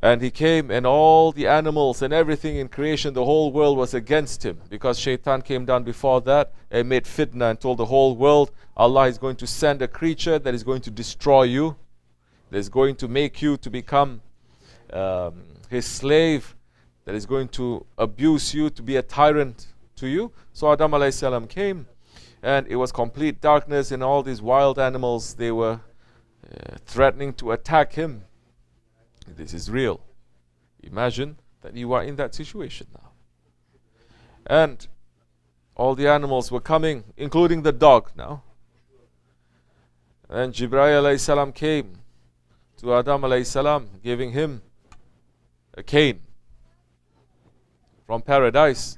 And he came, and all the animals and everything in creation, the whole world was against him, because shaitan came down before that and made fitna and told the whole world, Allah is going to send a creature that is going to destroy you, that is going to make you to become his slave, that is going to abuse you, to be a tyrant to you. So Adam alayhi salam came, and it was complete darkness, and all these wild animals, they were threatening to attack him. This is real. Imagine that you are in that situation now. And all the animals were coming, including the dog now. And Jibreel alayhi salam came to Adam alayhi salam, giving him a cane from paradise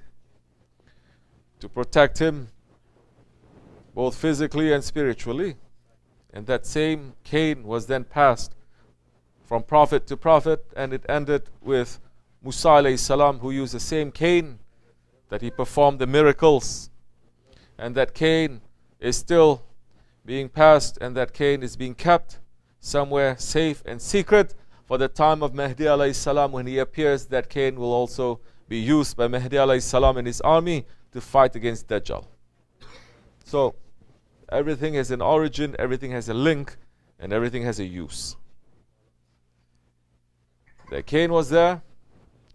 to protect him both physically and spiritually. And that same cane was then passed from prophet to prophet, and it ended with Musa alayhi salam, who used the same cane that he performed the miracles. And that cane is still being passed, and that cane is being kept somewhere safe and secret. For the time of Mahdi alayhi salam, when he appears, that cane will also be used by Mahdi alayhi salam and his army to fight against Dajjal. So everything has an origin, everything has a link, and everything has a use. The cane was there.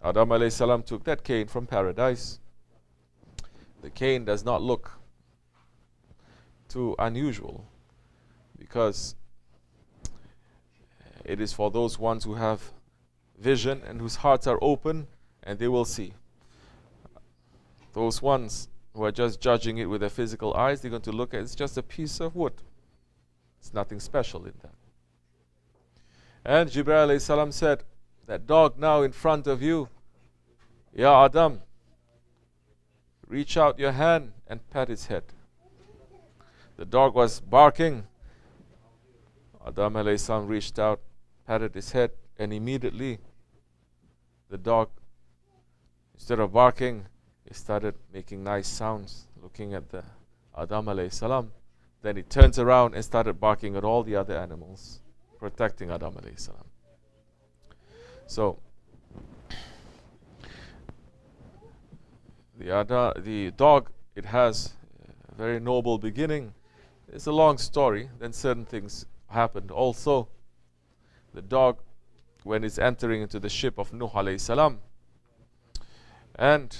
Adam alayhi salam took that cane from paradise. The cane does not look too unusual, because it is for those ones who have vision and whose hearts are open, and they will see. Those ones who are just judging it with their physical eyes, they're going to look at it, it's just a piece of wood. It's nothing special in that. And Jibreel alayhi salam said, that dog now in front of you, Ya Adam, reach out your hand and pat its head. The dog was barking. Adam alayhi salam reached out, patted his head, and immediately the dog, instead of barking, he started making nice sounds, looking at the Adam alayhi salam. Then he turns around and started barking at all the other animals, protecting Adam alayhi salam. So the dog, it has a very noble beginning. It's a long story. Then certain things happened. Also, the dog, when it's entering into the ship of Nuh alayhi salam, and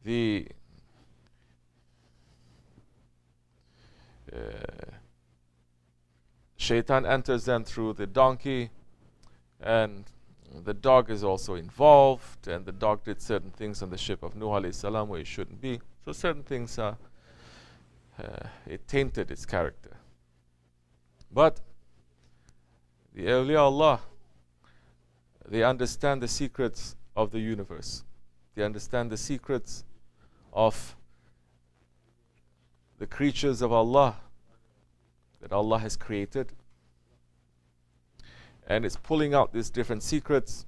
the shaitan enters them through the donkey, and the dog is also involved, and the dog did certain things on the ship of Nuh alayhi salam where it shouldn't be. So certain things are it tainted its character. But the awliya Allah, they understand the secrets of the universe. They understand the secrets of the creatures of Allah that Allah has created, and it's pulling out these different secrets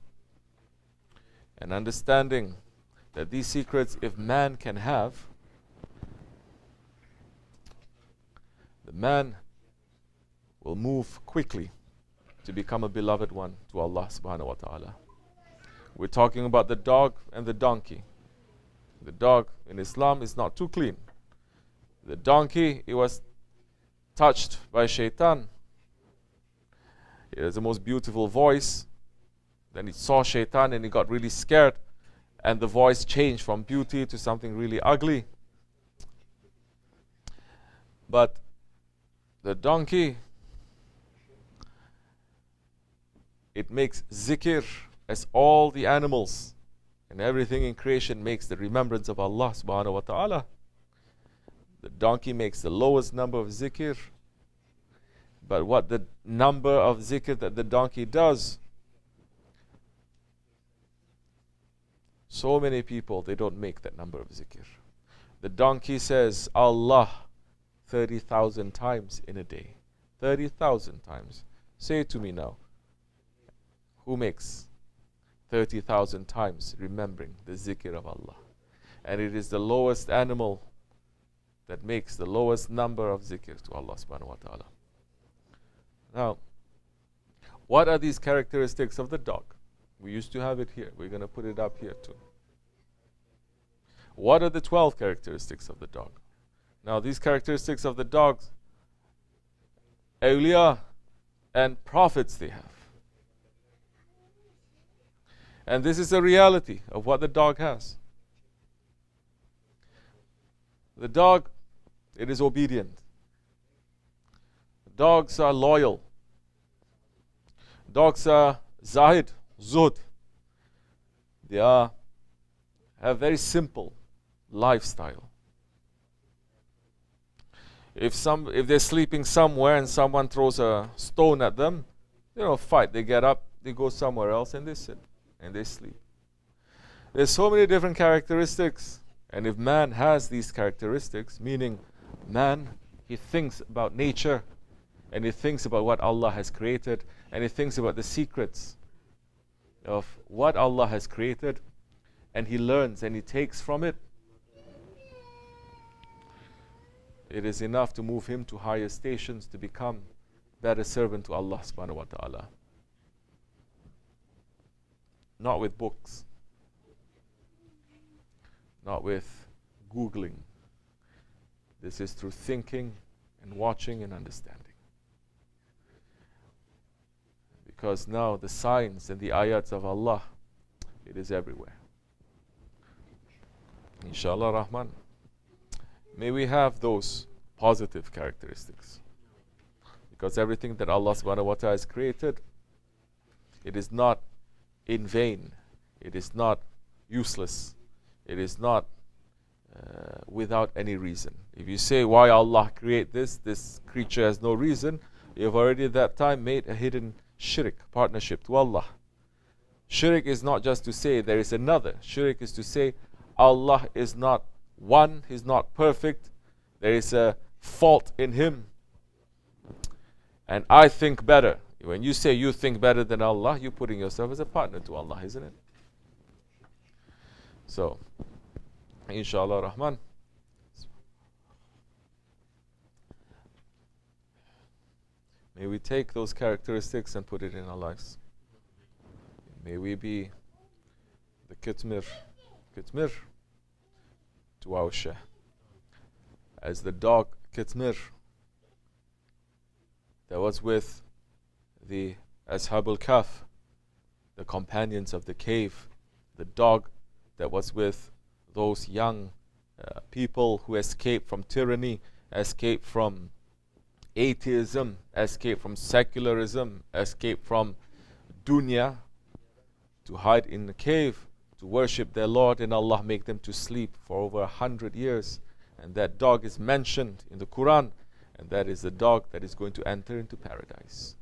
and understanding that these secrets, if man can have, the man will move quickly to become a beloved one to Allah subhanahu wa ta'ala. We're talking about the dog and the donkey. The dog in Islam is not too clean. The donkey, it was touched by shaitan. It has the most beautiful voice. Then it saw shaitan and it got really scared. And the voice changed from beauty to something really ugly. But the donkey, it makes zikr as all the animals and everything in creation makes the remembrance of Allah subhanahu wa ta'ala. The donkey makes the lowest number of zikr. But what the number of zikr that the donkey does, so many people, they don't make that number of zikr. The donkey says Allah 30,000 times in a day. 30,000 times. Say it to me now. Who makes 30,000 times remembering the zikr of Allah? And it is the lowest animal that makes the lowest number of zikr to Allah subhanahu wa ta'ala. Now, what are these characteristics of the dog? We used to have it here. We're going to put it up here too. What are the 12 characteristics of the dog? Now, these characteristics of the dogs, awliya and prophets they have. And this is a reality of what the dog has. The dog, it is obedient. Dogs are loyal. Dogs are zahid, zuhd. They have very simple lifestyle. If they're sleeping somewhere and someone throws a stone at them, they don't fight. They get up, they go somewhere else and they sit and they sleep. There's so many different characteristics. And if man has these characteristics, meaning man, he thinks about nature and he thinks about what Allah has created and he thinks about the secrets of what Allah has created and he learns and he takes from it, it is enough to move him to higher stations to become better servant to Allah subhanahu wa ta'ala. Not with books, not with Googling. This is through thinking and watching and understanding. Because now the signs and the ayats of Allah, it is everywhere. Inshallah Rahman. May we have those positive characteristics. Because everything that Allah subhanahu wa ta'ala has created, it is not in vain. It is not useless. It is not without any reason. If you say why Allah create this creature has no reason, you have already at that time made a hidden shirk, partnership to Allah. Shirk is not just to say there is another. Shirk is to say Allah is not one, He's not perfect, there is a fault in Him. And I think better. When you say you think better than Allah, you're putting yourself as a partner to Allah, isn't it? So, Inshallah Rahman. May we take those characteristics and put it in our lives. May we be the kitmir to our Shaykh. As the dog kitmir that was with the Sahib-ul, the companions of the cave, the dog that was with those young people who escaped from tyranny, escaped from atheism, escaped from secularism, escaped from dunya, to hide in the cave, to worship their Lord, and Allah make them to sleep for over 100 years. And that dog is mentioned in the Quran, and that is the dog that is going to enter into paradise.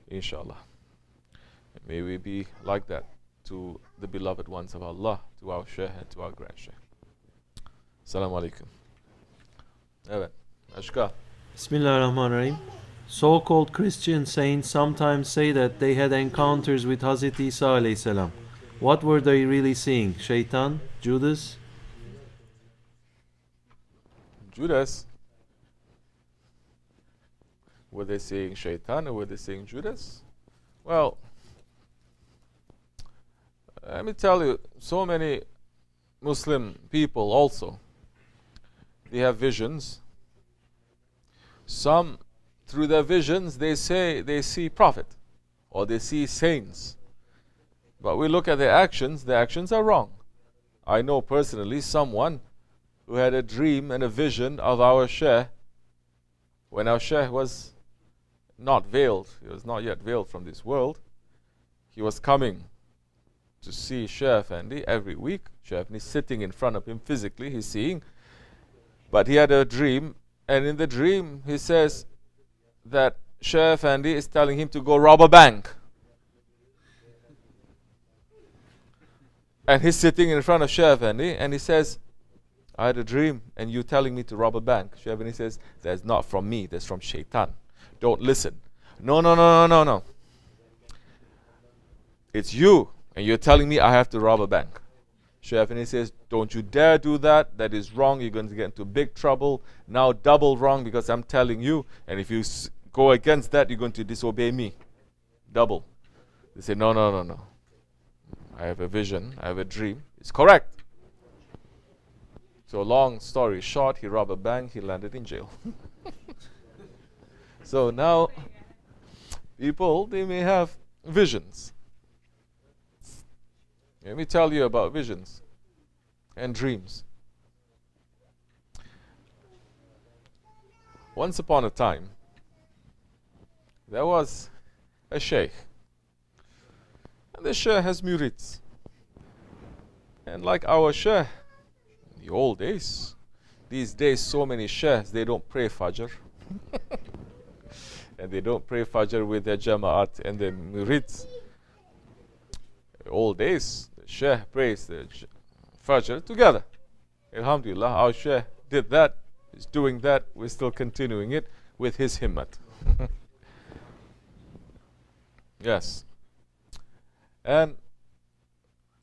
Inshallah. May we be like that to the beloved ones of Allah, to our Shaykh and to our Grand Shaykh. Assalamu alaikum. Evet. Ashka. Bismillahirrahmanirrahim. So-called Christian saints sometimes say that they had encounters with Hazrat Isa alayhi salam. What were they really seeing? Shaitan? Judas? Judas? Were they saying Shaitan or were they saying Judas? Well, let me tell you, so many Muslim people also, they have visions. Some, through their visions, they say they see Prophet or they see saints. But we look at their actions are wrong. I know personally someone who had a dream and a vision of our Shaykh when our Shaykh was not veiled. He was not yet veiled from this world. He was coming to see Shaykh Effendi every week. Shaykh Effendi sitting in front of him physically, he's seeing. But he had a dream, and in the dream he says that Shaykh Effendi is telling him to go rob a bank. And he's sitting in front of Shaykh Effendi and he says, I had a dream and you telling me to rob a bank. Shaykh Effendi says, that's not from me, that's from Shaitan. Don't listen. No. It's you and you're telling me I have to rob a bank. Shaykh Effendi says, don't you dare do that. That is wrong. You're going to get into big trouble. Now double wrong because I'm telling you. And if you go against that, you're going to disobey me. Double. They say, no. I have a vision. I have a dream. It's correct. So long story short, he robbed a bank. He landed in jail. So now, people, they may have visions. Let me tell you about visions and dreams. Once upon a time, there was a sheikh. And the sheikh has murids. And like our sheikh, in the old days, these days so many sheikhs, they don't pray Fajr. And they don't pray Fajr with their Jama'at and their murids. Old days, the Shaykh prays the Fajr together. Alhamdulillah, our Shaykh did that, is doing that, we're still continuing it with his himmat. Yes. And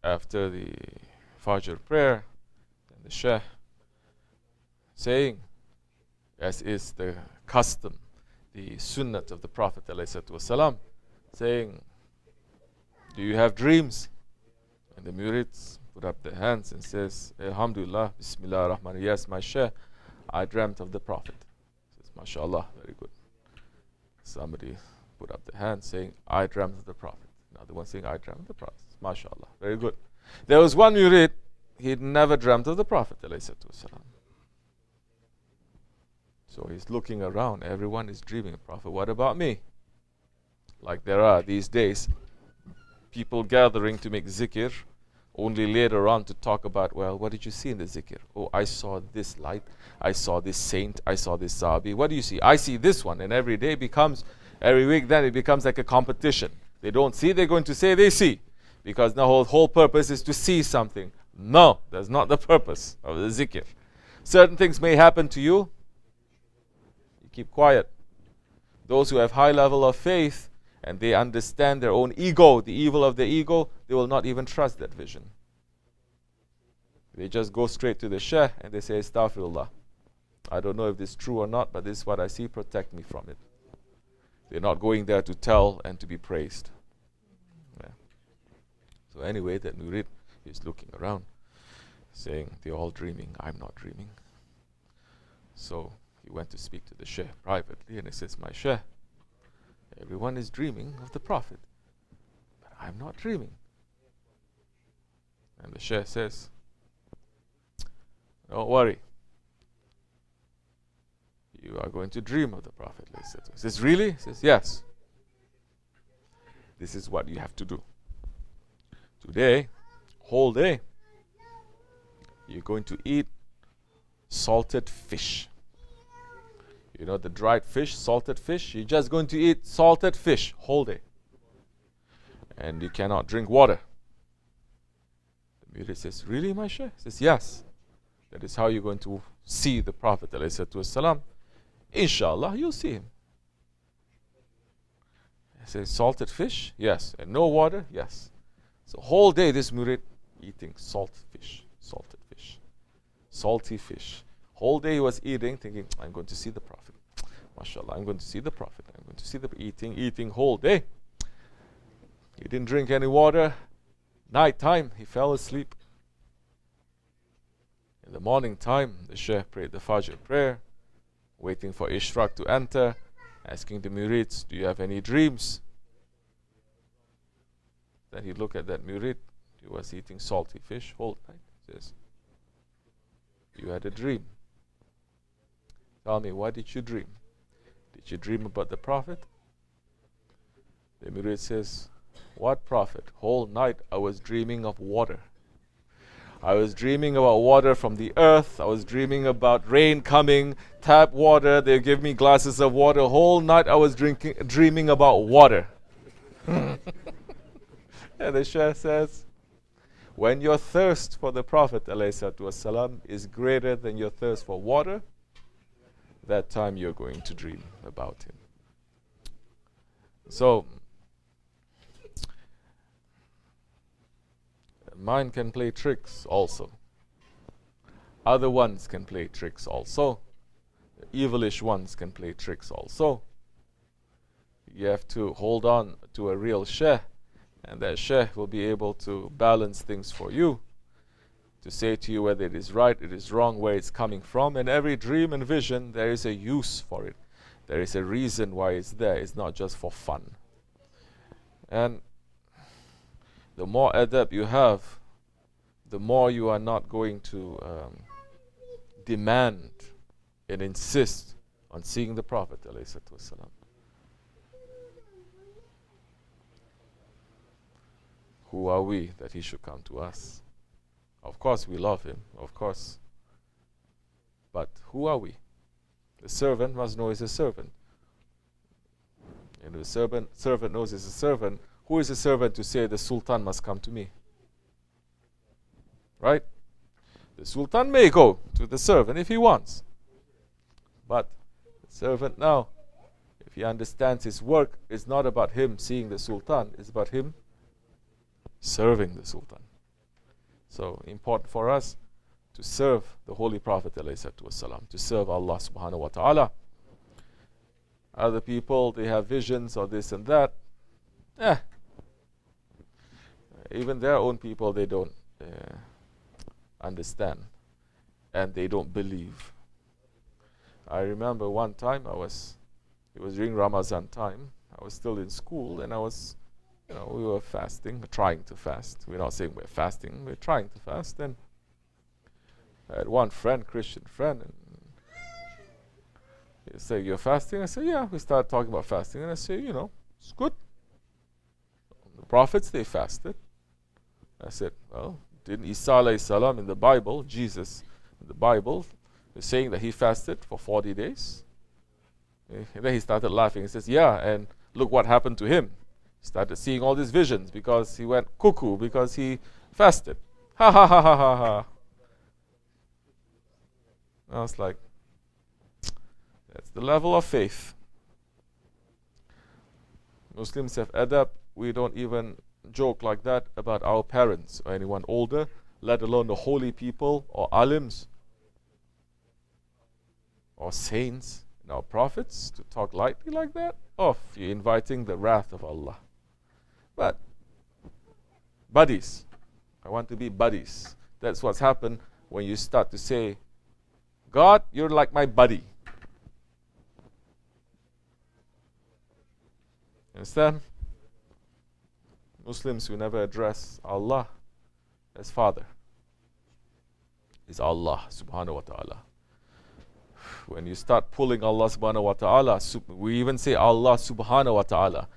after the Fajr prayer, the Shaykh saying, as is the custom, the sunnat of the Prophet ﷺ, saying, do you have dreams? And the murids put up their hands and says, Alhamdulillah, Bismillah ar-Rahman. Yes, my Shaykh, I dreamt of the Prophet. Says, MashaAllah, very good. Somebody put up their hands saying, I dreamt of the Prophet. Another one saying, I dreamt of the Prophet. MashaAllah, very good. There was one murid, he'd never dreamt of the Prophet ﷺ. So he's looking around, everyone is dreaming of Prophet. What about me? Like there are these days, people gathering to make zikr, only later on to talk about, well, what did you see in the zikr? Oh, I saw this light, I saw this saint, I saw this sahabi. What do you see? I see this one. And every day becomes, every week then it becomes like a competition. They don't see, they're going to say they see. Because the whole purpose is to see something. No, that's not the purpose of the zikr. Certain things may happen to you, you keep quiet. Those who have high level of faith, and they understand their own ego, the evil of the ego, they will not even trust that vision. They just go straight to the Shaykh and they say, Astaghfirullah. I don't know if this is true or not, but this is what I see, protect me from it. They're not going there to tell and to be praised. Yeah. So anyway, that murid is looking around, saying, they're all dreaming, I'm not dreaming. So he went to speak to the Shaykh privately and he says, my Shaykh, everyone is dreaming of the Prophet, but I'm not dreaming. And the Shaykh says, don't worry, you are going to dream of the Prophet. He says, really? He says, yes. This is what you have to do. Today, whole day, you're going to eat salted fish. You know the dried fish, salted fish? You're just going to eat salted fish whole day. And you cannot drink water. The murid says, really, my Shaykh? He says, yes. That is how you're going to see the Prophet ﷺ. Inshallah, you'll see him. He says, salted fish? Yes. And no water? Yes. So whole day this murid eating salted fish, salty fish. Whole day he was eating, thinking, I'm going to see the Prophet. MashaAllah, I'm going to see the Prophet. I'm going to see the eating whole day. He didn't drink any water. Night time, he fell asleep. In the morning time, the Shaykh prayed the Fajr prayer, waiting for Ishraq to enter, asking the murids, do you have any dreams? Then he looked at that murid. He was eating salty fish whole night. He says, you had a dream. Tell me, what did you dream? Did you dream about the Prophet? The murid says, what Prophet? Whole night I was dreaming of water. I was dreaming about water from the earth. I was dreaming about rain coming, tap water. They give me glasses of water. Whole night I was dreaming about water. And the Shaykh says, when your thirst for the Prophet ﷺ is greater than your thirst for water, that time you're going to dream about him. So, mind can play tricks also. Other ones can play tricks also. The evilish ones can play tricks also. You have to hold on to a real Shaykh, and that Shaykh will be able to balance things for you, to say to you whether it is right, it is wrong, where it's coming from. And every dream and vision, there is a use for it. There is a reason why it's there. It's not just for fun. And the more adab you have, the more you are not going to demand and insist on seeing the Prophet ﷺ. Who are we that he should come to us? Of course we love him, of course. But who are we? The servant must know he's a servant. And the servant knows he's a servant. Who is a servant to say the Sultan must come to me? Right? The Sultan may go to the servant if he wants. But the servant now, if he understands his work, it's not about him seeing the Sultan, it's about him serving the Sultan. So important for us to serve the Holy Prophet ﷺ, to serve Allah subhanahu wa ta'ala. Other people, they have visions or this and that. Even their own people, they don't understand and they don't believe. I remember one time it was during Ramadan time. I was still in school and we were fasting, trying to fast. We're not saying we're fasting, we're trying to fast. And I had one friend, Christian friend, and he said, you're fasting? I said, yeah. We started talking about fasting, and I said, it's good. The prophets, they fasted. I said, well, didn't Isa alayhi salam in the Bible, Jesus in the Bible, is saying that he fasted for 40 days? And then he started laughing. He says, yeah, and look what happened to him. He started seeing all these visions because he went cuckoo, because he fasted. Ha ha ha ha ha ha. I was like, that's the level of faith. Muslims have adab. We don't even joke like that about our parents or anyone older, let alone the holy people or alims or saints and our prophets, to talk lightly like that. Oh, you're inviting the wrath of Allah. But buddies, I want to be buddies. That's what's happened when you start to say, God, you're like my buddy. Understand? Muslims who never address Allah as Father is Allah subhanahu wa ta'ala. When you start pulling Allah subhanahu wa ta'ala, we even say Allah subhanahu wa ta'ala.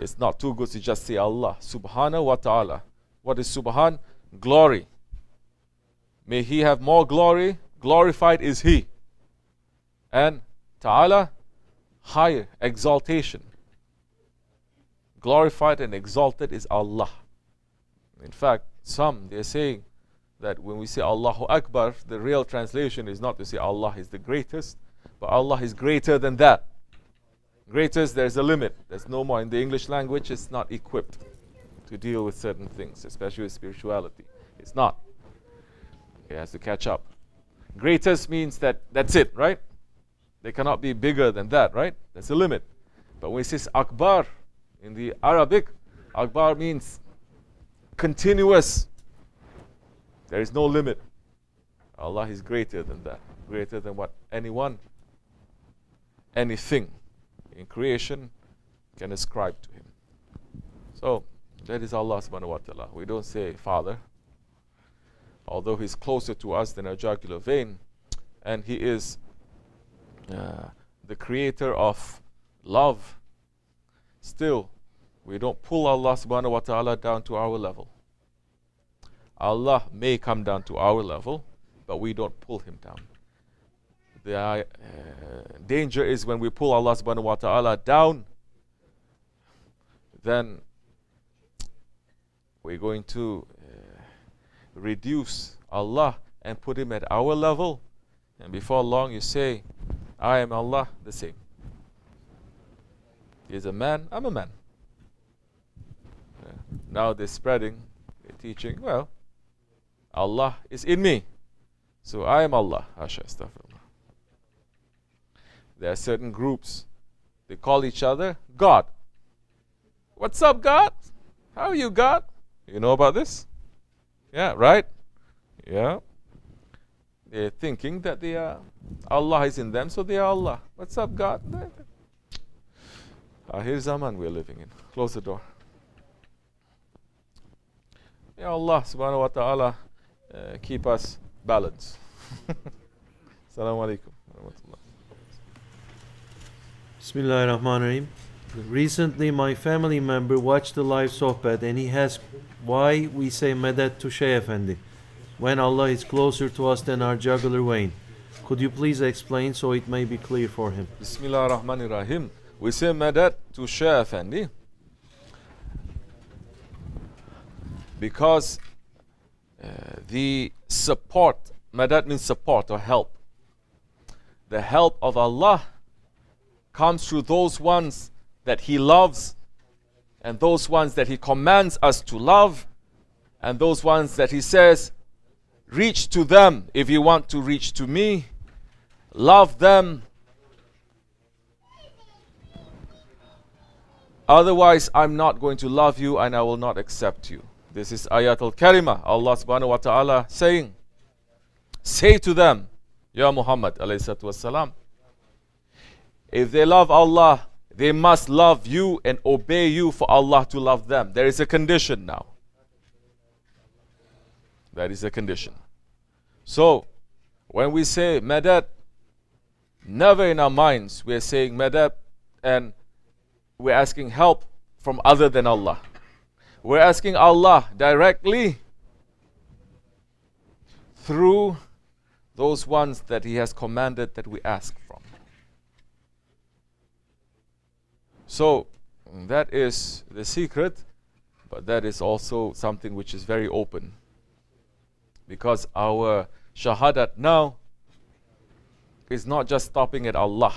It's not too good to just say Allah subhanahu wa ta'ala. What is subhan? Glory. May He have more glory. Glorified is He. And ta'ala, higher, exaltation. Glorified and exalted is Allah. In fact, they're saying that when we say Allahu Akbar, the real translation is not to say Allah is the greatest, but Allah is greater than that. Greatest, there's a limit. There's no more. In the English language, it's not equipped to deal with certain things, especially with spirituality. It's not. It has to catch up. Greatest means that's it, right? They cannot be bigger than that, right? That's a limit. But when it says Akbar, in the Arabic, Akbar means continuous. There is no limit. Allah is greater than that, greater than what anyone, anything in creation can ascribe to Him. So, that is Allah subhanahu wa ta'ala. We don't say Father, although He's closer to us than our jugular vein, and He is the creator of love. Still, we don't pull Allah subhanahu wa ta'ala down to our level. Allah may come down to our level, but we don't pull Him down. The danger is when we pull Allah subhanahu wa ta'ala down, then we're going to reduce Allah and put Him at our level, and before long you say, I am Allah, the same. He is a man, I'm a man. Now they're spreading, they're teaching, well, Allah is in me, so I am Allah. Hasha, astaghfirullah. There are certain groups, they call each other God. What's up, God? How are you, God? You know about this? Yeah, right? Yeah. They're thinking that they are, Allah is in them, so they are Allah. What's up, God? Ahir Zaman we're living in. Close the door. Ya Allah subhanahu wa ta'ala keep us balanced. Assalamu alaikum. Bismillahirrahmanirrahim. Recently, my family member watched the live Sohbet and he asked why we say Medet to Shaykh Effendi when Allah is closer to us than our jugular vein. Could you please explain so it may be clear for him? Bismillah ar-Rahman ar-Rahim. We say Medet to Shaykh Effendi because the support, Medet means support or help. The help of Allah comes through those ones that He loves, and those ones that He commands us to love, and those ones that He says, reach to them if you want to reach to me, love them. Otherwise, I'm not going to love you and I will not accept you. This is Ayatul Karimah, Allah subhanahu wa ta'ala saying, say to them, Ya Muhammad alayhi salatu wassalam, if they love Allah, they must love you and obey you for Allah to love them. There is a condition now. That is a condition. So, when we say Medet, never in our minds we are saying Medet and we're asking help from other than Allah. We're asking Allah directly through those ones that He has commanded that we ask from. So, that is the secret, but that is also something which is very open. Because our shahadat now is not just stopping at Allah.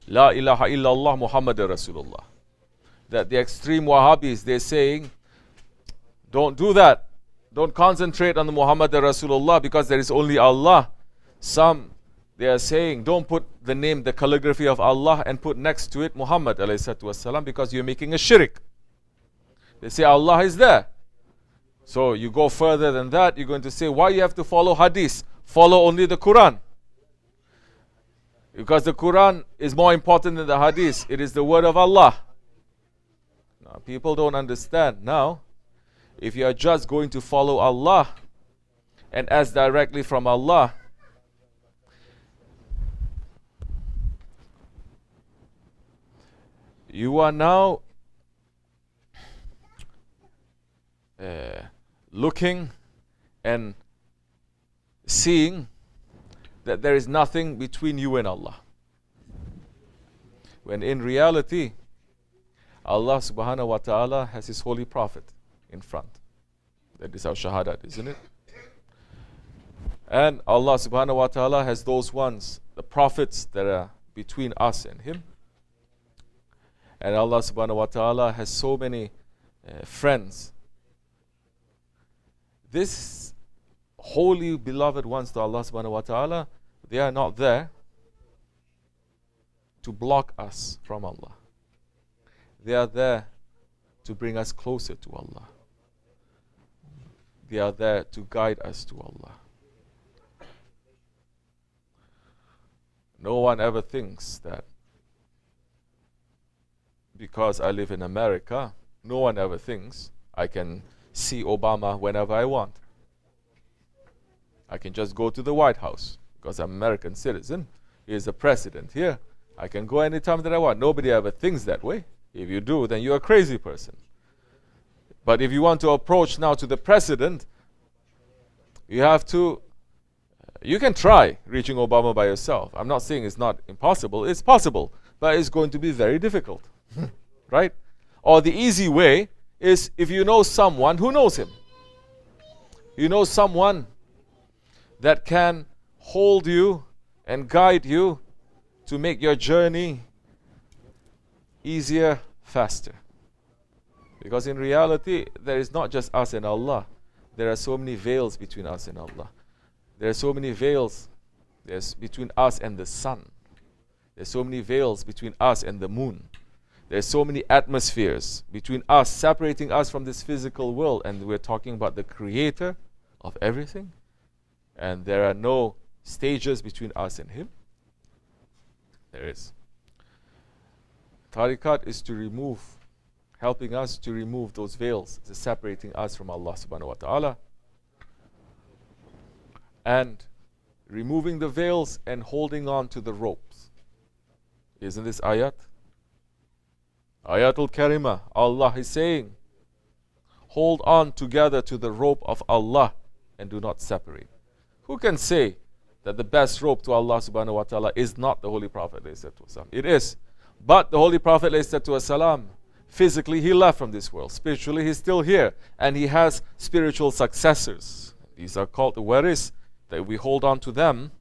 La ilaha illallah Muhammadur Rasulullah. That the extreme Wahhabis, they're saying, don't do that. Don't concentrate on the Muhammadur Rasulullah because there is only Allah. Some, they are saying, don't put the name, the calligraphy of Allah and put next to it Muhammad alayhi salatu wasalam because you're making a shirk. They say Allah is there. So you go further than that, you're going to say, why you have to follow hadith? Follow only the Quran. Because the Quran is more important than the hadith. It is the word of Allah. Now, people don't understand. Now, if you are just going to follow Allah and ask directly from Allah, you are now looking and seeing that there is nothing between you and Allah. When in reality, Allah subhanahu wa ta'ala has His holy prophet in front. That is our shahadat, isn't it? And Allah subhanahu wa ta'ala has those ones, the prophets that are between us and Him. And Allah subhanahu wa ta'ala has so many friends. This holy beloved ones to Allah subhanahu wa ta'ala, they are not there to block us from Allah. They are there to bring us closer to Allah. They are there to guide us to Allah. No one ever thinks that because I live in America, no one ever thinks I can see Obama whenever I want. I can just go to the White House because I'm an American citizen. He is the president here. I can go anytime that I want. Nobody ever thinks that way. If you do, then you're a crazy person. But if you want to approach now to the president, you have to, you can try reaching Obama by yourself. I'm not saying it's not impossible. It's possible, but it's going to be very difficult. Right? Or the easy way is if you know someone who knows him. You know someone that can hold you and guide you to make your journey easier, faster. Because in reality, there is not just us and Allah. There are so many veils between us and Allah. There are so many veils. There's between us and the sun. There's so many veils between us and the moon. There's so many atmospheres between us, separating us from this physical world. And we're talking about the creator of everything. And there are no stages between us and him. There is. Tariqat is to remove, helping us to remove those veils, separating us from Allah subhanahu wa ta'ala. And removing the veils and holding on to the ropes. Isn't this ayat? Ayatul Karima, Allah is saying, hold on together to the rope of Allah and do not separate. Who can say that the best rope to Allah subhanahu wa ta'ala is not the Holy Prophet? It is. But the Holy Prophet physically he left from this world. Spiritually he's still here. And he has spiritual successors. These are called the waris, that we hold on to them.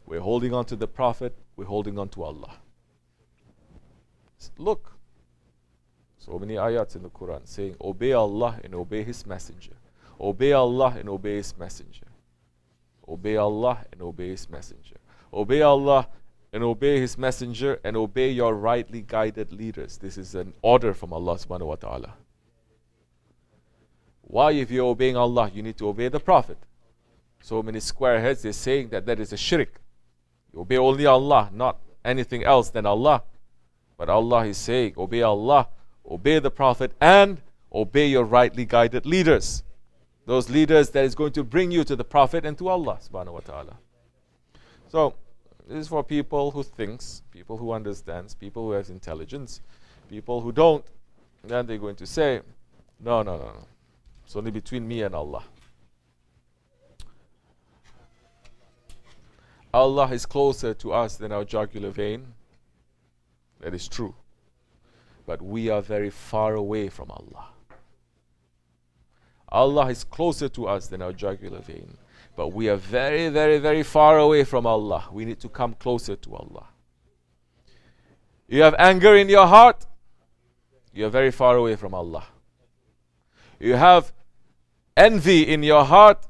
We're holding on to the Prophet. We're holding on to Allah. Look, so many ayats in the Quran saying, obey Allah and obey His Messenger. Obey Allah and obey His Messenger. Obey Allah and obey His Messenger. Obey Allah and obey His Messenger and obey your rightly guided leaders. This is an order from Allah subhanahu wa ta'ala. Why, if you're obeying Allah, you need to obey the Prophet? So many squareheads, they're saying that that is a shirk. You obey only Allah, not anything else than Allah. But Allah is saying, obey Allah, obey the Prophet, and obey your rightly guided leaders. Those leaders that is going to bring you to the Prophet and to Allah subhanahu wa ta'ala. So, this is for people who thinks, people who understands, people who has intelligence. People who don't, then they're going to say, no. It's only between me and Allah. Allah is closer to us than our jugular vein. That is true. But we are very far away from Allah. Allah is closer to us than our jugular vein. But we are very, very, very far away from Allah. We need to come closer to Allah. You have anger in your heart, you are very far away from Allah. You have envy in your heart,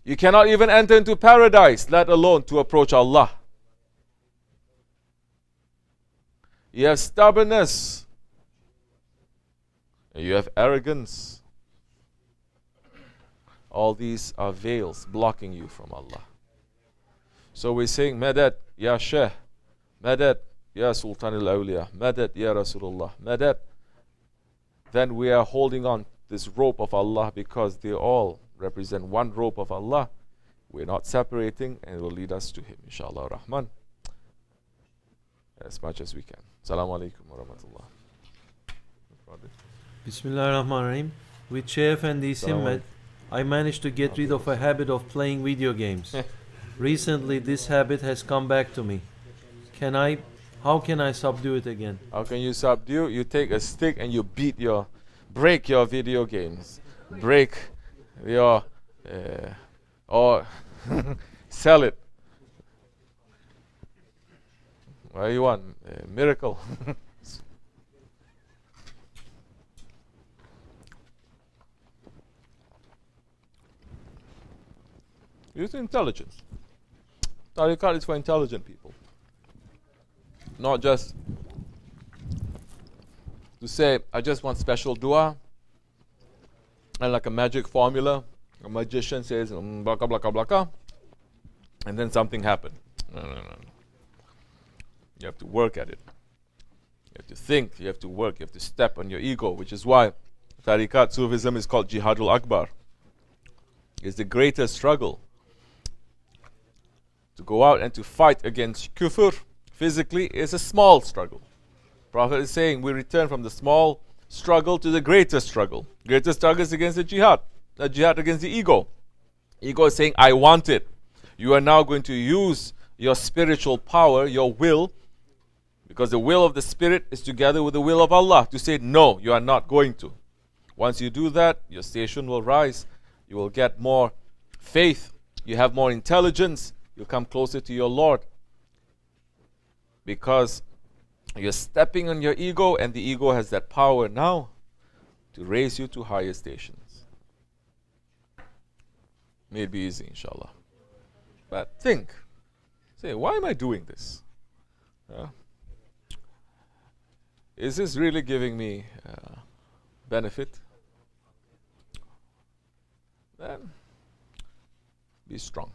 you cannot even enter into paradise, let alone to approach Allah. You have stubbornness. You have arrogance. All these are veils blocking you from Allah. So we're saying, Madad, Ya Shaykh, Madad, Ya Sultan al-Awliya, Madad, Ya Rasulullah, Madad. Then we are holding on this rope of Allah because they all represent one rope of Allah. We're not separating, and it will lead us to Him, inshallah rahman, as much as we can. Assalamu alaikum wa rahmatullah. Bismillahirrahmanirrahim. With Shaykh Efendi Simmet, I managed to get rid of a habit of playing video games. Recently, this habit has come back to me. How can I subdue it again? How can you subdue? You take a stick and you break your video games. Break your, or sell it. What do you want? A miracle. Use intelligence. Tariqat is for intelligent people. Not just to say, I just want special dua, and like a magic formula, a magician says, blaka blaka blaka, and then something happened. No, no, no. You have to work at it. You have to think, you have to work, you have to step on your ego, which is why Tariqat Sufism is called Jihadul Akbar. It's the greatest struggle. To go out and to fight against kufr physically is a small struggle. Prophet is saying we return from the small struggle to the greatest struggle. Greatest struggle is against the jihad against the ego. Ego is saying, I want it. You are now going to use your spiritual power, your will, because the will of the spirit is together with the will of Allah, to say, no, you are not going to. Once you do that, your station will rise. You will get more faith. You have more intelligence. You'll come closer to your Lord. Because you're stepping on your ego, and the ego has that power now to raise you to higher stations. May it be easy, inshallah. But think. Say, why am I doing this? Is this really giving me benefit? Then be strong.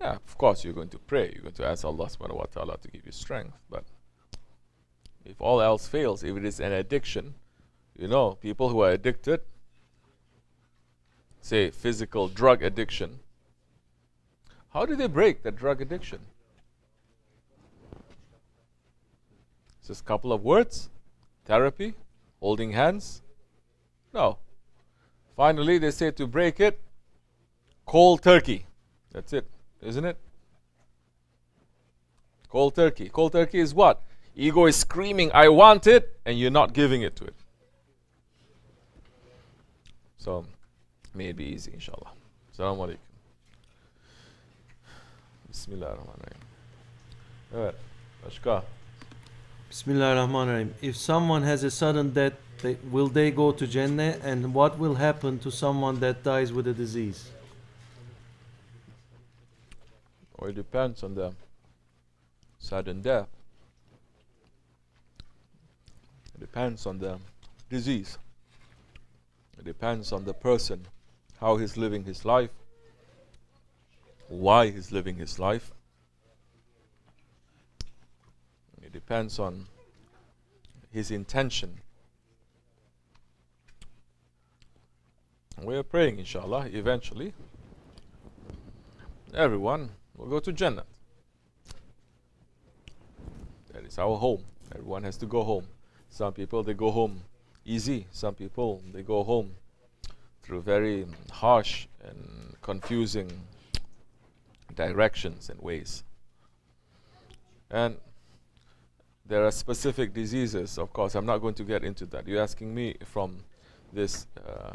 Yeah, of course you're going to pray. You're going to ask Allah subhanahu wa ta'ala to give you strength. But if all else fails, if it is an addiction, you know, people who are addicted, say physical drug addiction, how do they break that drug addiction? Just a couple of words? Therapy? Holding hands? No. Finally, they say to break it, cold turkey. That's it, isn't it? Cold turkey. Cold turkey is what? Ego is screaming, I want it, and you're not giving it to it. So, may it be easy, inshallah. Assalamu alaikum. Bismillah ar-Rahman ar-Rahim. Evet, başka? Bismillahirrahmanirrahim. If someone has a sudden death, will they go to Jannah? And what will happen to someone that dies with a disease? Well, it depends on the sudden death. It depends on the disease. It depends on the person, how he's living his life, why he's living his life. It depends on his intention. We are praying, inshallah, eventually everyone will go to Jannah. That is our home. Everyone has to go home. Some people, they go home easy. Some people, they go home through very harsh and confusing directions and ways. And there are specific diseases, of course. I'm not going to get into that. You're asking me from this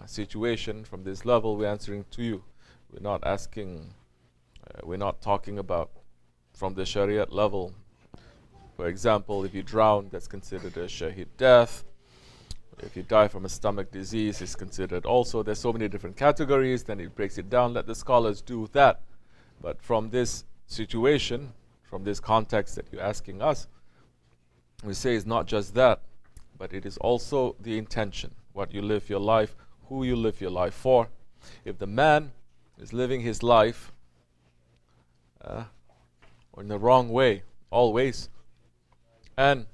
situation, from this level, we're answering to you. We're not asking, we're not talking about from the Shariat level. For example, if you drown, that's considered a shaheed death. If you die from a stomach disease, it's considered also. There's so many different categories, then it breaks it down. Let the scholars do that. But from this situation, from this context that you're asking us, we say it's not just that, but it is also the intention. What you live your life, who you live your life for. If the man is living his life in the wrong way, always, and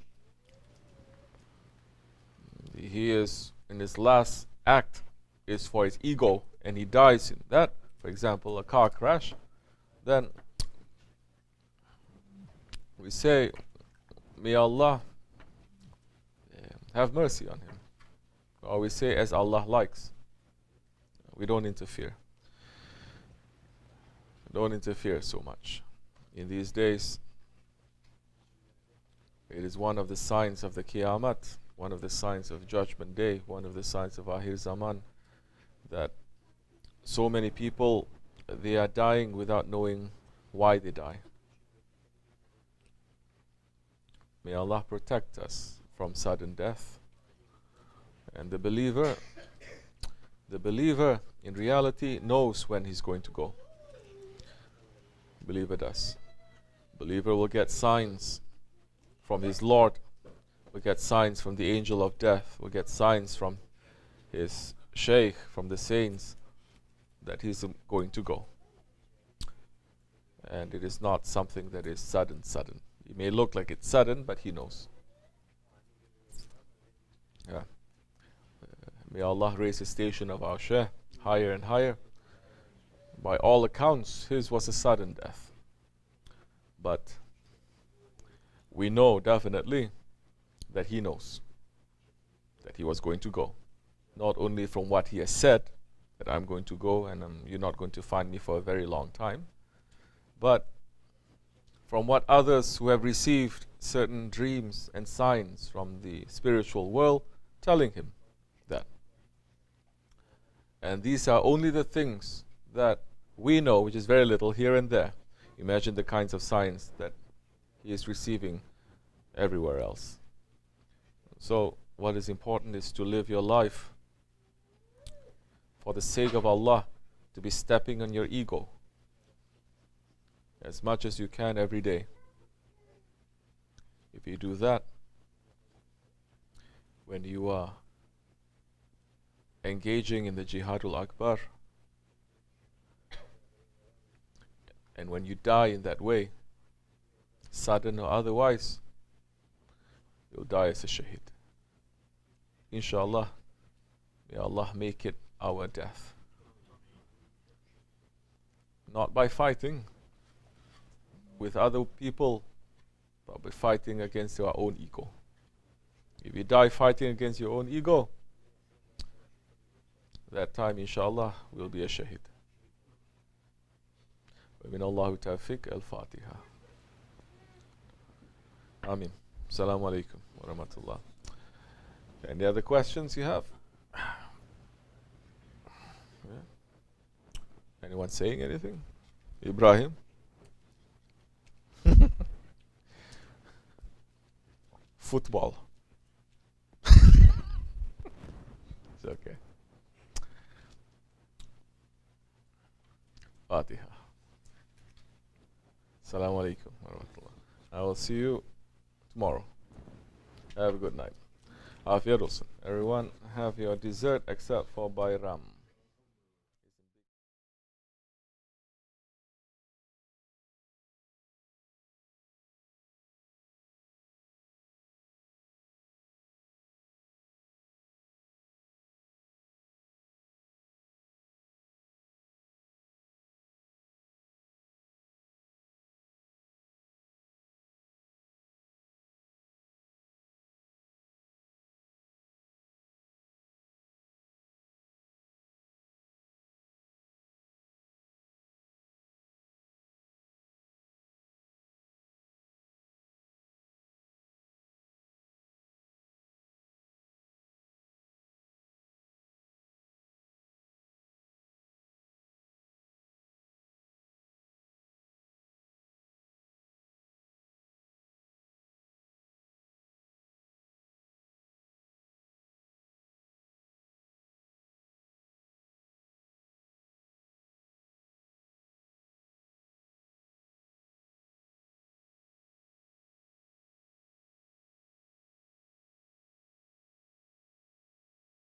he is in his last act is for his ego, and he dies in that, for example, a car crash, then we say, may Allah have mercy on him. Or we say, as Allah likes. We don't interfere. Don't interfere so much. In these days, it is one of the signs of the Qiyamah, one of the signs of Judgment Day, one of the signs of Akhir Zaman, that so many people, they are dying without knowing why they die. May Allah protect us from sudden death. And the believer in reality knows when he's going to go. Believer does. Believer will get signs from his Lord, will get signs from the angel of death, will get signs from his Shaykh, from the saints, that he's going to go. And it is not something that is sudden. It may look like it's sudden, but He knows. Yeah. May Allah raise the station of our Shaykh higher and higher. By all accounts, his was a sudden death. But we know definitely that he knows that he was going to go. Not only from what he has said, that I'm going to go and you're not going to find me for a very long time, but from what others who have received certain dreams and signs from the spiritual world telling him that. And these are only the things that we know, which is very little here and there. Imagine the kinds of signs that he is receiving everywhere else. So what is important is to live your life for the sake of Allah, to be stepping on your ego as much as you can every day. If you do that, when you are engaging in the Jihadul Akbar, and when you die in that way, sudden or otherwise, you'll die as a shaheed. Inshallah, may Allah make it our death. Not by fighting with other people, but by fighting against our own ego. If you die fighting against your own ego, that time inshallah will be a shaheed. ومن الله توفيق الفاتحة. Ameen. Assalamu alaikum wa rahmatullah. Any other questions you have? Yeah. Anyone saying anything? Ibrahim? Football. It's okay. Fatiha. Assalamu alaikum wa rahmatullah. I will see you tomorrow. Have a good night. Afiyat olsun. Everyone have your dessert except for Bayram.